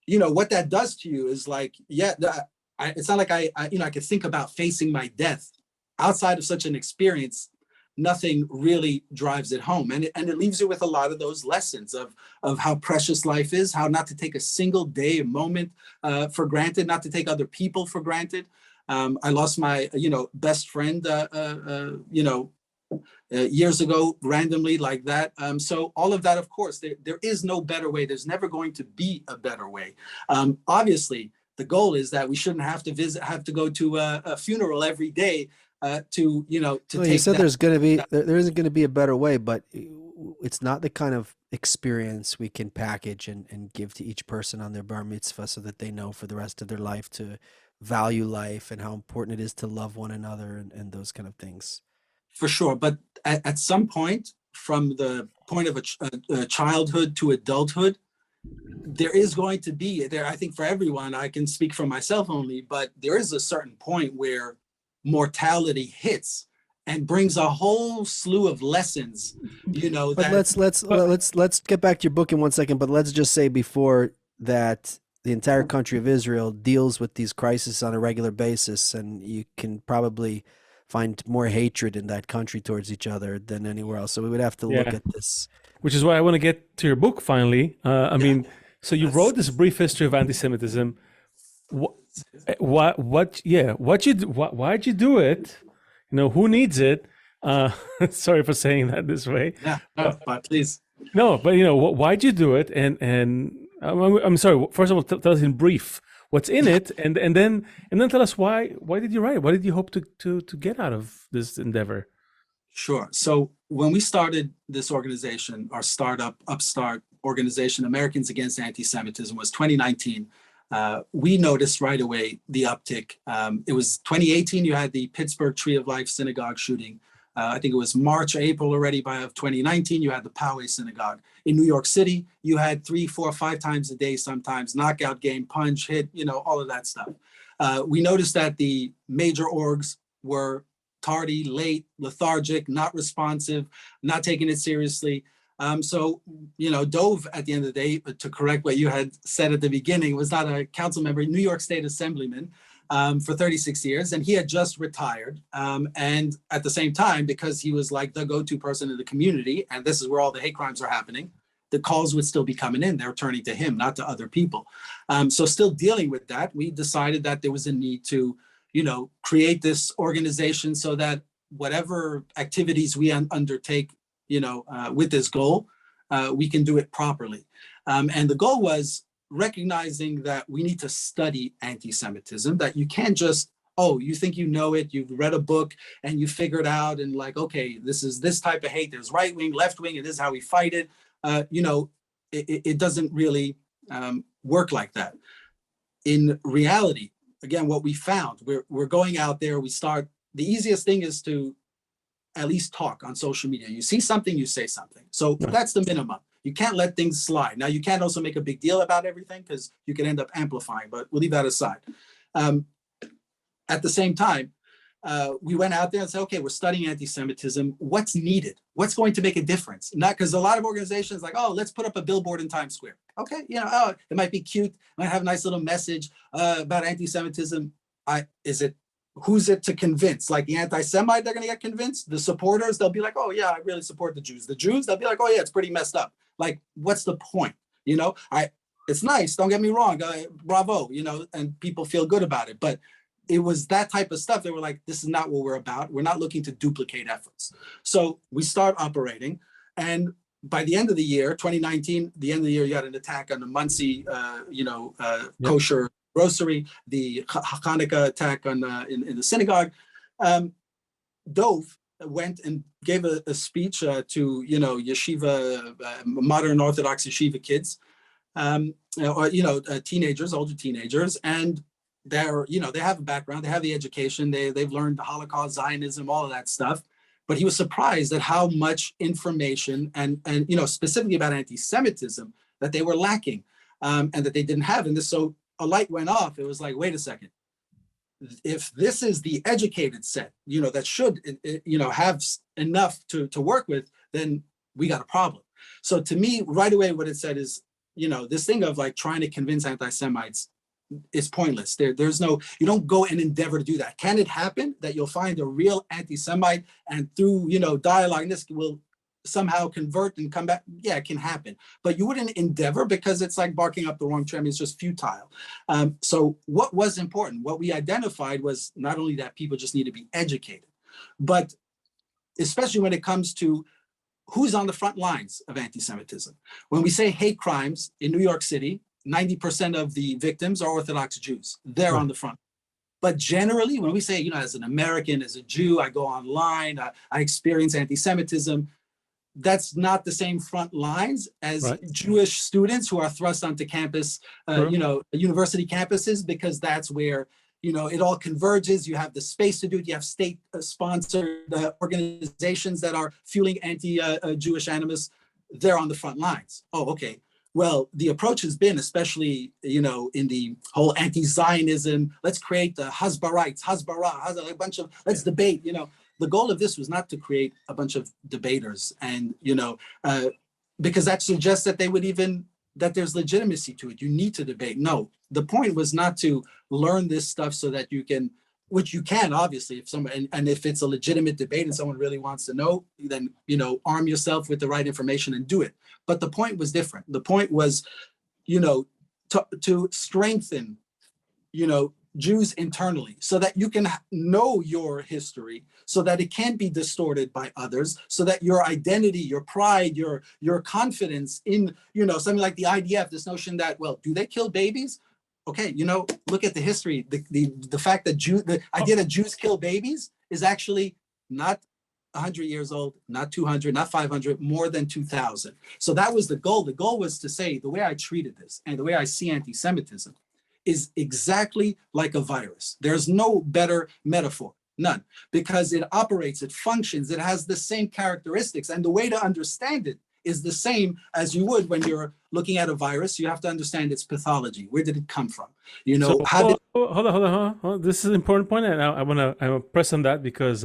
what that does to you is like, it's not like I could think about facing my death outside of such an experience. Nothing really drives it home. And it leaves you with a lot of those lessons of how precious life is, how not to take a single day, a moment for granted, not to take other people for granted. I lost my, best friend, years ago, randomly like that. So all of that, of course, there is no better way. There's never going to be a better way. Obviously, the goal is that we shouldn't have to go to a funeral every day to take. You said there isn't going to be a better way, but it's not the kind of experience we can package and give to each person on their bar mitzvah so that they know for the rest of their life to value life and how important it is to love one another and those kind of things. For sure. But at some point, from the point of a childhood to adulthood, there is going to be there. I think for everyone, I can speak for myself only, but there is a certain point where mortality hits and brings a whole slew of lessons, But let's get back to your book in 1 second, but let's just say before that the entire country of Israel deals with these crises on a regular basis, and you can probably find more hatred in that country towards each other than anywhere else. So we would have to look at this. Which is why I want to get to your book finally. I mean, so you wrote this brief history of anti-Semitism. Why'd you do it? Who needs it? Sorry for saying that this way. Yeah, but please. No, but why'd you do it? And I'm sorry. First of all, tell us in brief what's in it, and then tell us why did you write it? What did you hope to get out of this endeavor? Sure. So when we started this organization, our upstart organization, Americans Against Anti-Semitism, was 2019. We noticed right away the uptick. It was 2018, you had the Pittsburgh Tree of Life synagogue shooting. I think it was March or April already of 2019, you had the Poway synagogue. In New York City, you had 3, 4, 5 times a day, sometimes knockout game, punch, hit, all of that stuff. We noticed that the major orgs were tardy, late, lethargic, not responsive, not taking it seriously. So, Dove, at the end of the day, to correct what you had said at the beginning, was not a council member, New York State Assemblyman for 36 years, and he had just retired. And at the same time, because he was like the go-to person in the community, and this is where all the hate crimes are happening, the calls would still be coming in. They're turning to him, not to other people. So still dealing with that, we decided that there was a need to, create this organization so that whatever activities we undertake, with this goal, we can do it properly. And the goal was recognizing that we need to study anti-Semitism, that you can't just, you think you know it, you've read a book and you figured out and like, okay, this is this type of hate, there's right wing, left wing, and this is how we fight it. It doesn't really work like that. In reality, again, what we found, we're going out there, the easiest thing is to at least talk on social media. You see something, you say something. So that's the minimum. You can't let things slide. Now, you can't also make a big deal about everything because you can end up amplifying, but we'll leave that aside. At the same time, we went out there and said, okay, we're studying anti-Semitism. What's needed? What's going to make a difference? Not because a lot of organizations like, let's put up a billboard in Times Square. Okay, it might be cute, might have a nice little message about anti-Semitism. Who's it to convince? Like the anti-Semite, they're going to get convinced. The supporters, they'll be like, oh yeah, I really support the Jews. The Jews, they'll be like, oh yeah, it's pretty messed up. Like, what's the point? It's nice, don't get me wrong, bravo, and people feel good about it. But it was that type of stuff. They were like, this is not what we're about. We're not looking to duplicate efforts. So we start operating. And by the end of the year, 2019, the end of the year, you had an attack on the Muncie, kosher grocery, the Hanukkah attack on in the synagogue. Dove went and gave a speech to yeshiva, modern Orthodox yeshiva kids, teenagers, older teenagers, and they have a background, they have the education, they've learned the Holocaust, Zionism, all of that stuff. But he was surprised at how much information and specifically about anti-Semitism that they were lacking, and that they didn't have. And so a light went off. It was like, wait a second. If this is the educated set, that should, have enough to work with, then we got a problem. So to me, right away, what it said is, this thing of like trying to convince anti-Semites is pointless. There's no, you don't go and endeavor to do that. Can it happen that you'll find a real anti-Semite and through, dialogue, this will somehow convert and come back? Yeah, it can happen, but you wouldn't endeavor because it's like barking up the wrong tree. It's just futile. So what was important, what we identified was not only that people just need to be educated, but especially when it comes to who's on the front lines of anti-Semitism. When we say hate crimes in New York City, 90% of the victims are Orthodox Jews. They're on the front. But generally, when we say, as an American, as a Jew, I go online, I experience anti-Semitism, that's not the same front lines as Jewish students who are thrust onto campus, university campuses, because that's where, it all converges. You have the space to do it. You have state-sponsored organizations that are fueling anti-Jewish animus. They're on the front lines. Oh, okay. Well, the approach has been, especially, in the whole anti-Zionism, let's create the Hasbarites, a bunch of, let's debate, The goal of this was not to create a bunch of debaters and, because that suggests that that there's legitimacy to it. You need to debate. No, the point was not to learn this stuff so that you can, which you can, obviously, if someone, and if it's a legitimate debate and someone really wants to know, then, arm yourself with the right information and do it. But the point was different. The point was, to strengthen, Jews internally so that you can know your history, so that it can't be distorted by others, so that your identity, your pride, your confidence in, something like the IDF, this notion that, well, do they kill babies? Okay, look at the history. The fact that the idea that Jews kill babies is actually not 100 years old, not 200, not 500, more than 2,000. So that was the goal. The goal was to say the way I treated this and the way I see anti-Semitism is exactly like a virus. There's no better metaphor, none, because it operates, it functions, it has the same characteristics, and the way to understand it is the same as you would when you're looking at a virus. You have to understand its pathology. Where did it come from? Hold on. This is an important point, and I want to press on that because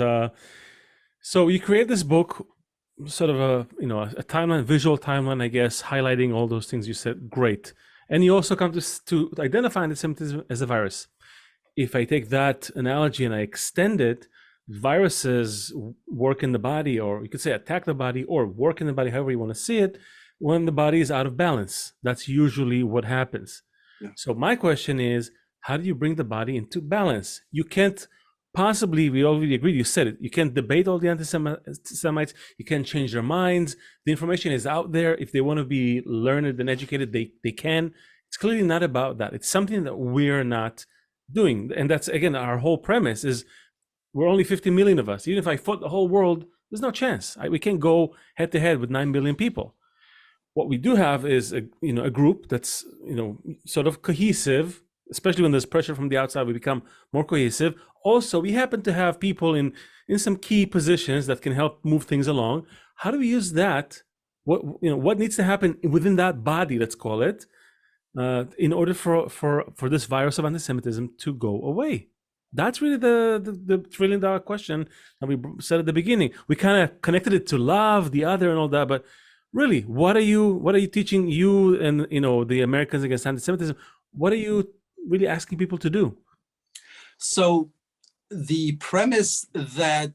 so you create this book, sort of a timeline, visual timeline, I guess, highlighting all those things you said. Great. And you also come to identify antisemitism as a virus. If I take that analogy and I extend it, viruses work in the body, or you could say attack the body or work in the body, however you want to see it, when the body is out of balance. That's usually what happens. Yeah. So my question is, how do you bring the body into balance? You can't possibly, we already agreed, you said it, you can't debate all the anti-Semites, you can't change their minds. The information is out there. If they want to be learned and educated, they can. It's clearly not about that. It's something that we're not doing. And that's, again, our whole premise is we're only 50 million of us. Even if I fought the whole world, there's no chance. We can't go head to head with 9 billion people. What we do have is a group that's sort of cohesive, especially when there's pressure from the outside. We become more cohesive. Also, we happen to have people in some key positions that can help move things along. How do we use that? What needs to happen within that body, let's call it, in order for this virus of anti-Semitism to go away? That's really the trillion-dollar question that we said at the beginning. We kind of connected it to love, the other, and all that, but really, what are you teaching you and the Americans Against Anti-Semitism? What are you really asking people to do? So the premise that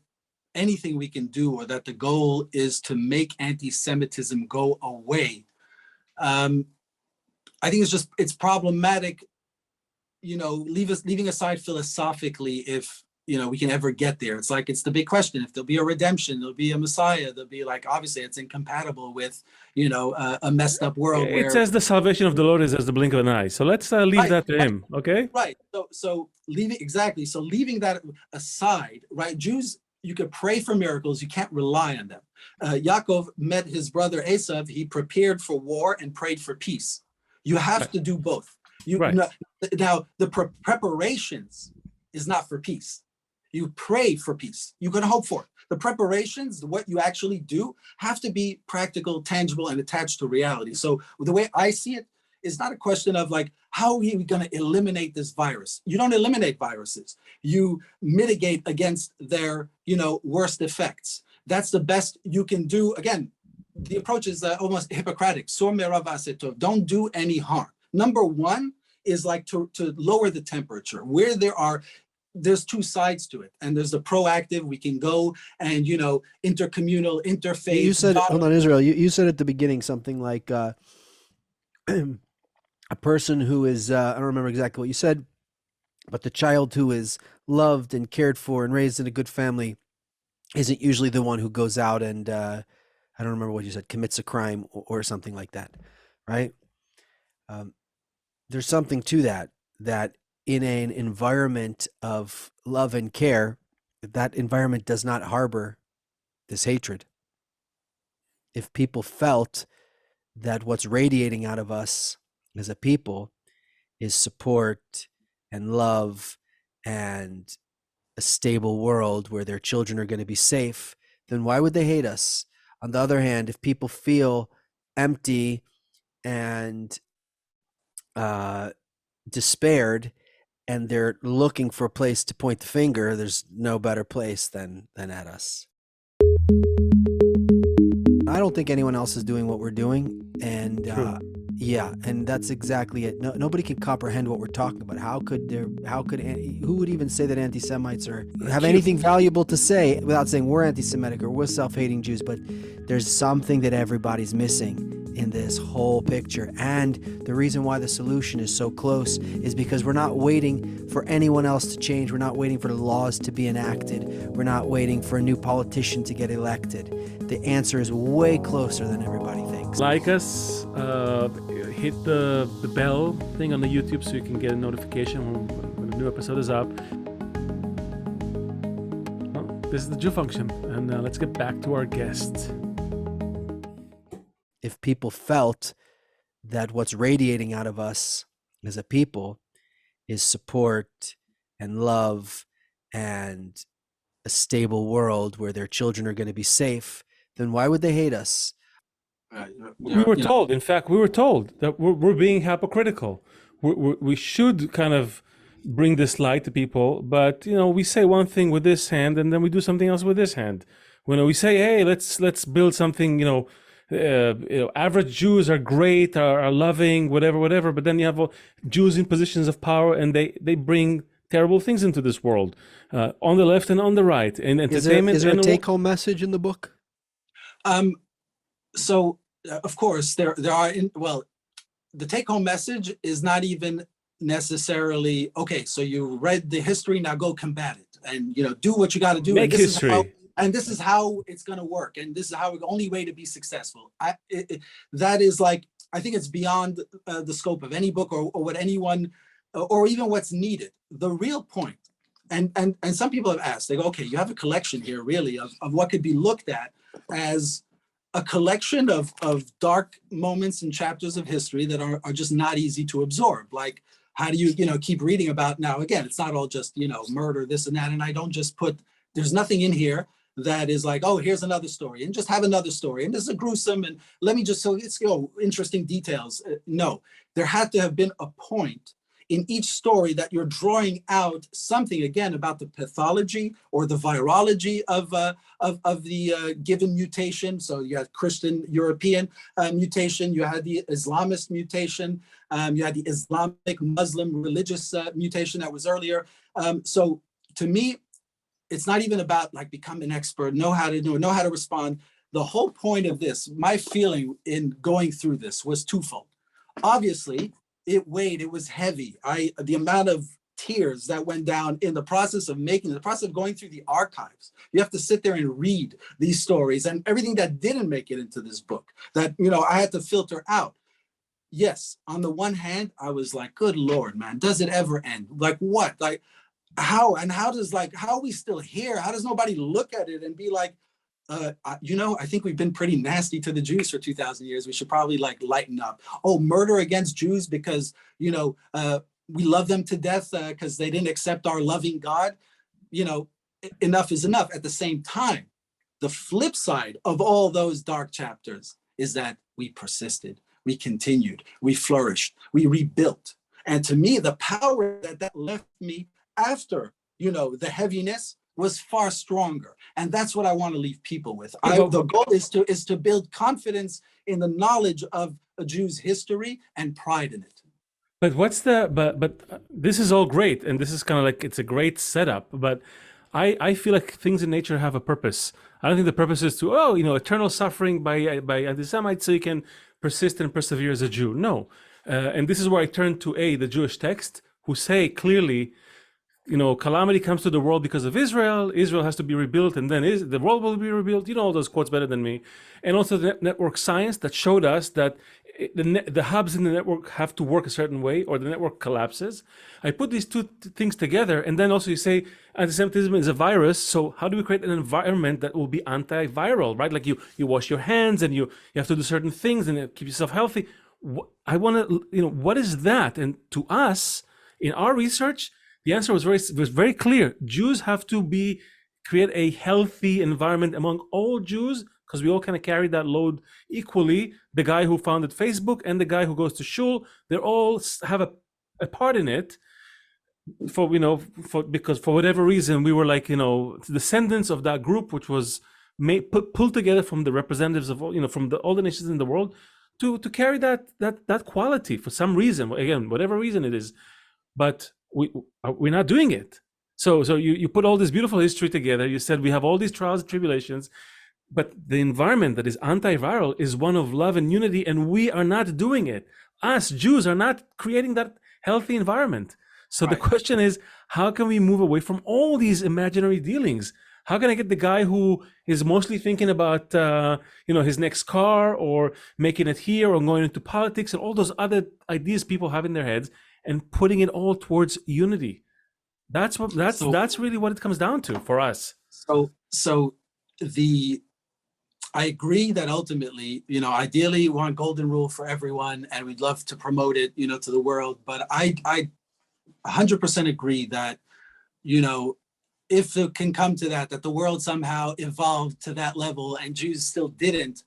anything we can do, or that the goal is to make anti-Semitism go away, I think it's problematic, leaving aside philosophically if we can ever get there. It's the big question. If there'll be a redemption, there'll be a Messiah, there'll be obviously it's incompatible with, a messed up world. It says the salvation of the Lord is as the blink of an eye. So let's leave that to him, okay? Right. So leaving that aside, right? Jews, you could pray for miracles. You can't rely on them. Yaakov met his brother Esav. He prepared for war and prayed for peace. You have to do both. Now, the preparations is not for peace. You pray for peace. You can hope for it. The preparations, what you actually do, have to be practical, tangible, and attached to reality. So the way I see it is not a question of how are we going to eliminate this virus? You don't eliminate viruses. You mitigate against their, worst effects. That's the best you can do. Again, the approach is almost Hippocratic. Don't do any harm. Number one is to lower the temperature where there's two sides to it. And there's the proactive, we can go and, intercommunal, interfaith. You said, hold on, Israel, you said at the beginning something like a person who is, I don't remember exactly what you said, but the child who is loved and cared for and raised in a good family isn't usually the one who goes out and, I don't remember what you said, commits a crime or something like that, right? There's something to that in an environment of love and care, that environment does not harbor this hatred. If people felt that what's radiating out of us as a people is support and love and a stable world where their children are going to be safe, then why would they hate us? On the other hand, if people feel empty and despaired and they're looking for a place to point the finger, there's no better place than at us. I don't think anyone else is doing what we're doing, and and that's exactly it. Nobody can comprehend what we're talking about. Who would even say that anti-Semites have anything valuable to say without saying we're anti-Semitic or we're self-hating Jews? But there's something that everybody's missing in this whole picture, and the reason why the solution is so close is because we're not waiting for anyone else to change. We're not waiting for the laws to be enacted. We're not waiting for a new politician to get elected. The answer is way closer than everybody thinks. Like us, hit the bell thing on the YouTube so you can get a notification when a new episode is up. Well, this is the Jew Function, and let's get back to our guest. If people felt that what's radiating out of us as a people is support and love and a stable world where their children are going to be safe, then why would they hate us? We were told, in fact, that we're being hypocritical. We should kind of bring this light to people, but we say one thing with this hand and then we do something else with this hand. When we say, hey, let's build something, average Jews are great, are loving, whatever, but then you have Jews in positions of power and they bring terrible things into this world, on the left and on the right. And entertainment. Is there a take-home message in the book? So of course, there are, well, the take-home message is not even necessarily, okay, so you read the history, now go combat it, and do what you got to do. Make and history. this is how it's going to work, and this is how the only way to be successful. That is like, I think it's beyond the scope of any book or what anyone, or even what's needed. The real point, and some people have asked, they go, okay, you have a collection here really of what could be looked at as a collection of dark moments and chapters of history that are just not easy to absorb. Like, how do you, keep reading about, now again, it's not all just, murder, this and that. And I don't just put, there's nothing in here that is like, oh, here's another story and just have another story. And this is a gruesome, and let me just, so it's, interesting details. No, there had to have been a point in each story that you're drawing out something, again, about the pathology or the virology of the given mutation. So you had Christian European mutation, you had the Islamist mutation, you had the Islamic Muslim religious mutation that was earlier. So to me, it's not even about like become an expert, know how to do it, know how to respond. The whole point of this, my feeling in going through this was twofold. Obviously, it weighed, it was heavy. The amount of tears that went down in the process of going through the archives. You have to sit there and read these stories and everything that didn't make it into this book that, I had to filter out. Yes, on the one hand, I was like, good Lord, man, does it ever end? Like what? Like how are we still here? How does nobody look at it and be like, I think we've been pretty nasty to the Jews for 2,000 years. We should probably like lighten up. Oh, murder against Jews because, we love them to death because they didn't accept our loving God. Enough is enough. At the same time, the flip side of all those dark chapters is that we persisted, we continued, we flourished, we rebuilt. And to me, the power that left me after, the heaviness was far stronger. And that's what I want to leave people with. The goal is to build confidence in the knowledge of a Jew's history and pride in it. But but this is all great, and this is kind of like, it's a great setup, but I feel like things in nature have a purpose. I don't think the purpose is to, eternal suffering by antisemites so you can persist and persevere as a Jew. No. And this is where I turn to the Jewish text, who say clearly, calamity comes to the world because of Israel. Israel has to be rebuilt, and then the world will be rebuilt. All those quotes better than me. And also the network science that showed us that the hubs in the network have to work a certain way or the network collapses. I put these two things together, and then also you say anti-Semitism is a virus. So how do we create an environment that will be antiviral, right? Like you wash your hands and you have to do certain things and keep yourself healthy. I want to, what is that? And to us, in our research, the answer was very clear. Jews have to create a healthy environment among all Jews, because we all kind of carry that load equally. The guy who founded Facebook and the guy who goes to shul, they all have a part in it. Because for whatever reason we were like, descendants of that group, which was pulled together from the representatives of all, from all the nations in the world, to carry that quality for some reason. Again, whatever reason it is, but we're not doing it. So you put all this beautiful history together. You said we have all these trials and tribulations, but the environment that is antiviral is one of love and unity, and we are not doing it. Us Jews are not creating that healthy environment. So right. The question is, how can we move away from all these imaginary dealings? How can I get the guy who is mostly thinking about, his next car or making it here or going into politics and all those other ideas people have in their heads, and putting it all towards unity? That's really what it comes down to for us. I agree that ultimately, ideally we want golden rule for everyone, and we'd love to promote it, to the world. But I 100% agree that, if it can come to that the world somehow evolved to that level and Jews still didn't.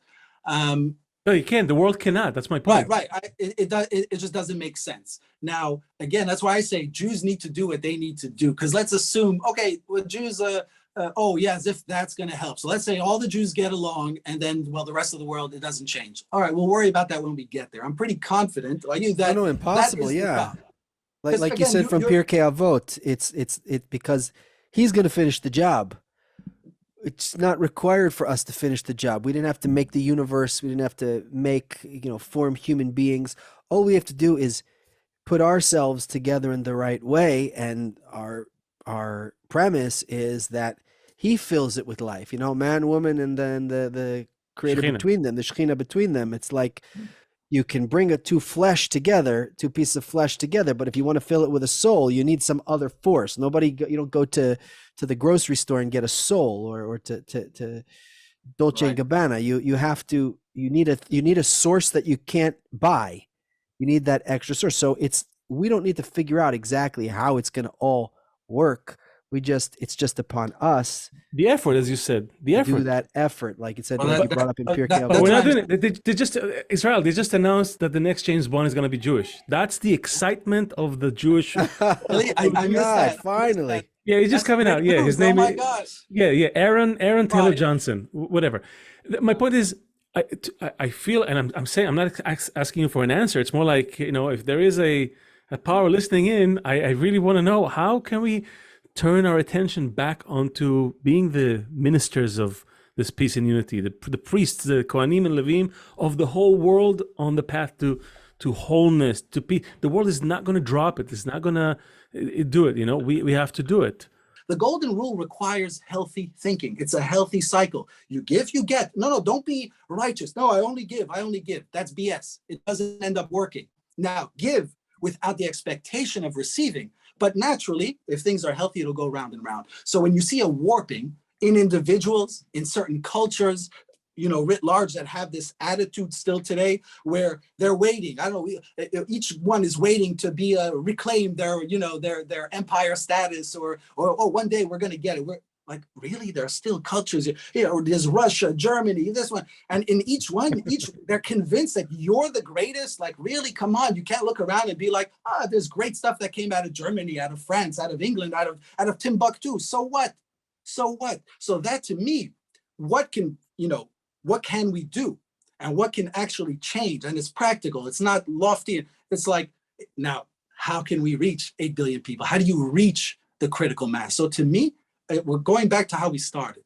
No, you can't. The world cannot. That's my point. Right. It just doesn't make sense. Now, again, that's why I say Jews need to do what they need to do. Because let's assume, okay, well, Jews, as if that's going to help. So let's say all the Jews get along, and then, the rest of the world, it doesn't change. All right, we'll worry about that when we get there. I'm pretty confident. Like you, that no, impossible. That yeah, like again, you said from Pirkei Avot, it's because he's going to finish the job. it's not required for us to finish the job. We didn't have to make the universe. We didn't have to form human beings. All we have to do is put ourselves together in the right way. And our premise is that he fills it with life, man, woman, and then the creator Shechina. between them, the Shekhinah between them. It's like you can bring two pieces of flesh together, but if you want to fill it with a soul, you need some other force. You don't go to the grocery store and get a soul, or to Dolce and Gabbana. You need a source that you can't buy. You need that extra source. So we don't need to figure out exactly how it's going to all work. It's just upon us. The effort, as you said, do that effort, like it said. You brought up in Pirkei But we're not doing it. They just Israel. They just announced that the next James Bond is going to be Jewish. That's the excitement of the Jewish. Really? I missed that. Finally. Yeah, he's just coming out. Yeah, his name is. Oh my gosh. Yeah. Aaron Taylor Johnson. Whatever. My point is, I feel, and I'm saying, I'm not asking you for an answer. It's more like, if there is a power listening in, I really want to know, how can we turn our attention back onto being the ministers of this peace and unity, the priests, the Kohanim and Levim of the whole world on the path to wholeness, to peace. The world is not going to drop it. It's not going to do it. We have to do it. The golden rule requires healthy thinking. It's a healthy cycle. You give, you get. No, don't be righteous. No, I only give. That's BS. It doesn't end up working. Now, give without the expectation of receiving. But naturally, if things are healthy, it'll go round and round. So when you see a warping in individuals, in certain cultures, writ large, that have this attitude still today, where they're waiting. I don't know. Each one is waiting to be reclaim their empire status, or one day we're going to get it. We're like, really? There are still cultures. There's Russia, Germany, this one, and in each they're convinced that you're the greatest. Like, really, come on, you can't look around and be like, there's great stuff that came out of Germany, out of France, out of England, out of Timbuktu. So what? So that, to me, what can we do, and what can actually change? And it's practical. It's not lofty. It's like, now, how can we reach 8 billion people? How do you reach the critical mass? So to me, we're going back to how we started.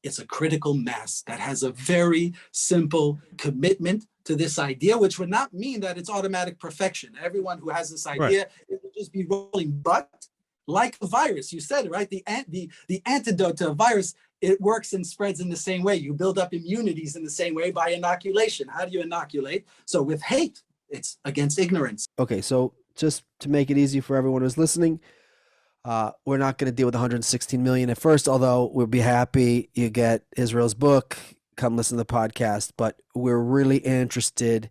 It's a critical mass that has a very simple commitment to this idea, which would not mean that it's automatic perfection. Everyone who has this idea, it would just be rolling. But like a virus, you said it, right? The antidote to a virus, it works and spreads in the same way. You build up immunities in the same way by inoculation. How do you inoculate? So with hate, it's against ignorance. Okay, so just to make it easy for everyone who's listening, we're not going to deal with 116 million at first, although we'll be happy you get Israel's book, come listen to the podcast. But we're really interested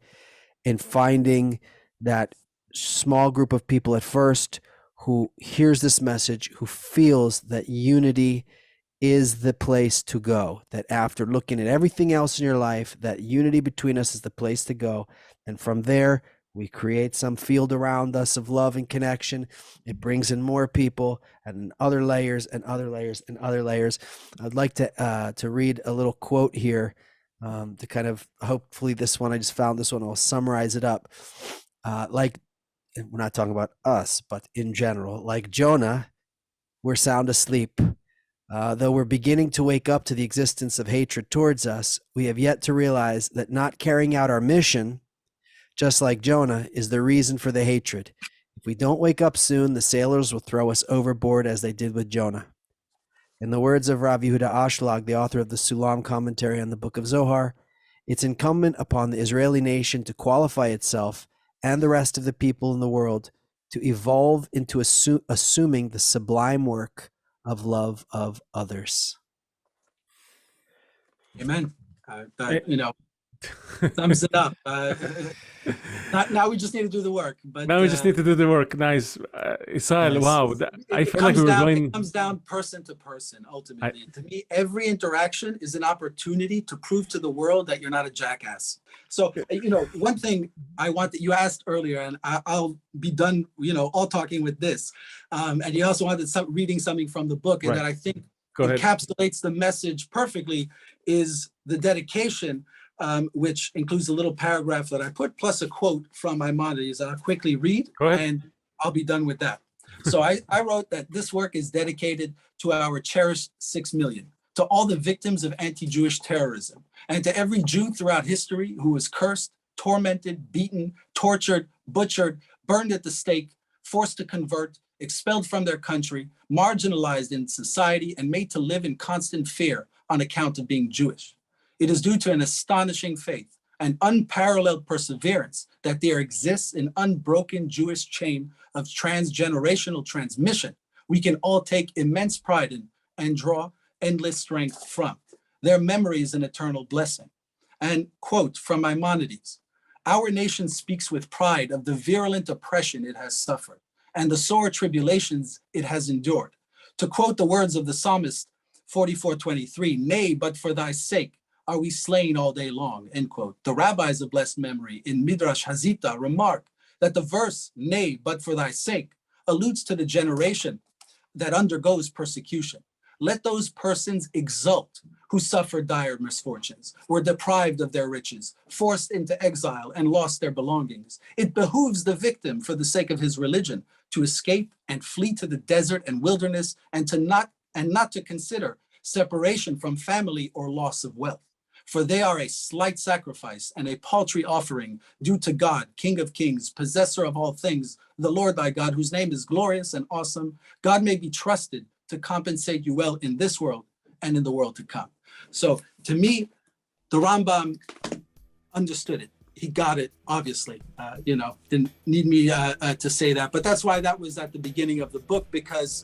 in finding that small group of people at first who hears this message, who feels that unity is the place to go, that after looking at everything else in your life, that unity between us is the place to go. And from there, we create some field around us of love and connection. It brings in more people and other layers and other layers and other layers. I'd like to read a little quote here to kind of, hopefully this one, I just found this one, I'll summarize it up. Like, we're not talking about us, but in general, like Jonah, we're sound asleep. Though we're beginning to wake up to the existence of hatred towards us, we have yet to realize that not carrying out our mission, just like Jonah, is the reason for the hatred. If we don't wake up soon, the sailors will throw us overboard as they did with Jonah. In the words of Rav Yehuda Ashlag, the author of the Sulam commentary on the Book of Zohar, it's incumbent upon the Israeli nation to qualify itself and the rest of the people in the world to evolve into assuming the sublime work of love of others. Amen. Thumbs it up. Now we just need to do the work. But now we just need to do the work. Nice, Israel. Yes. Wow, I feel like we were going. It comes down person to person. Ultimately, to me, every interaction is an opportunity to prove to the world that you're not a jackass. So, one thing I want that you asked earlier, and I'll be done, all talking with this. And you also wanted reading something from the book, and that I think encapsulates the message perfectly, is the dedication. Which includes a little paragraph that I put, plus a quote from Maimonides that I'll quickly read, and I'll be done with that. So I wrote that this work is dedicated to our cherished 6 million, to all the victims of anti-Jewish terrorism, and to every Jew throughout history who was cursed, tormented, beaten, tortured, butchered, burned at the stake, forced to convert, expelled from their country, marginalized in society, and made to live in constant fear on account of being Jewish. It is due to an astonishing faith and unparalleled perseverance that there exists an unbroken Jewish chain of transgenerational transmission we can all take immense pride in and draw endless strength from. Their memory is an eternal blessing. And quote from Maimonides, our nation speaks with pride of the virulent oppression it has suffered and the sore tribulations it has endured. To quote the words of the psalmist 44:23, nay, but for thy sake are we slain all day long, end quote. The rabbis of blessed memory in Midrash Hazita remark that the verse, nay, but for thy sake, alludes to the generation that undergoes persecution. Let those persons exult who suffered dire misfortunes, were deprived of their riches, forced into exile, and lost their belongings. It behooves the victim, for the sake of his religion, to escape and flee to the desert and wilderness, and not to consider separation from family or loss of wealth. For they are a slight sacrifice and a paltry offering due to God, King of kings, possessor of all things, the Lord thy God, whose name is glorious and awesome. God may be trusted to compensate you well in this world and in the world to come. So to me, the Rambam understood it. He got it, obviously, didn't need me to say that. But that's why that was at the beginning of the book, because,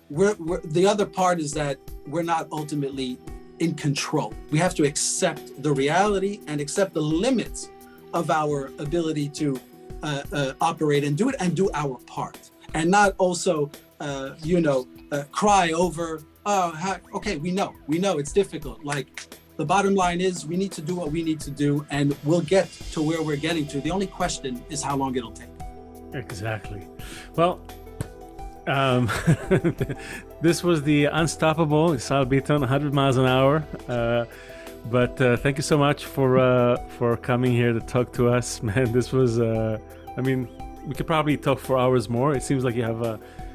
we're the other part is that we're not ultimately in control. We have to accept the reality and accept the limits of our ability to operate and do it and do our part, and not also, cry over, okay, we know it's difficult. Like, the bottom line is we need to do what we need to do, and we'll get to where we're getting to. The only question is how long it'll take. Exactly. Well, this was the unstoppable Israel Bitton, 100 miles an hour. But thank you so much for coming here to talk to us, man. This was, we could probably talk for hours more. It seems like you have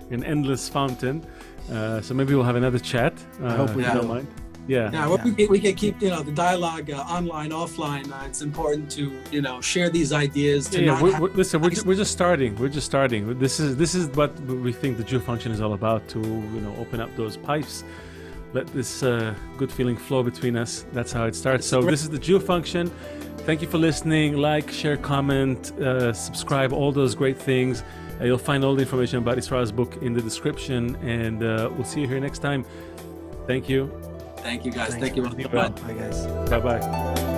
an endless fountain. So maybe we'll have another chat. I hope we don't mind. Yeah. We can keep the dialogue online, offline. It's important to share these ideas. Listen, we're just starting. This is what we think the Jew function is all about. To open up those pipes, let this good feeling flow between us. That's how it starts. So this is the Jew function. Thank you for listening. Like, share, comment, subscribe. All those great things. You'll find all the information about Israel's book in the description, and we'll see you here next time. Thank you. Thank you, guys. Thank you. Bye, Bye, guys. Bye-bye.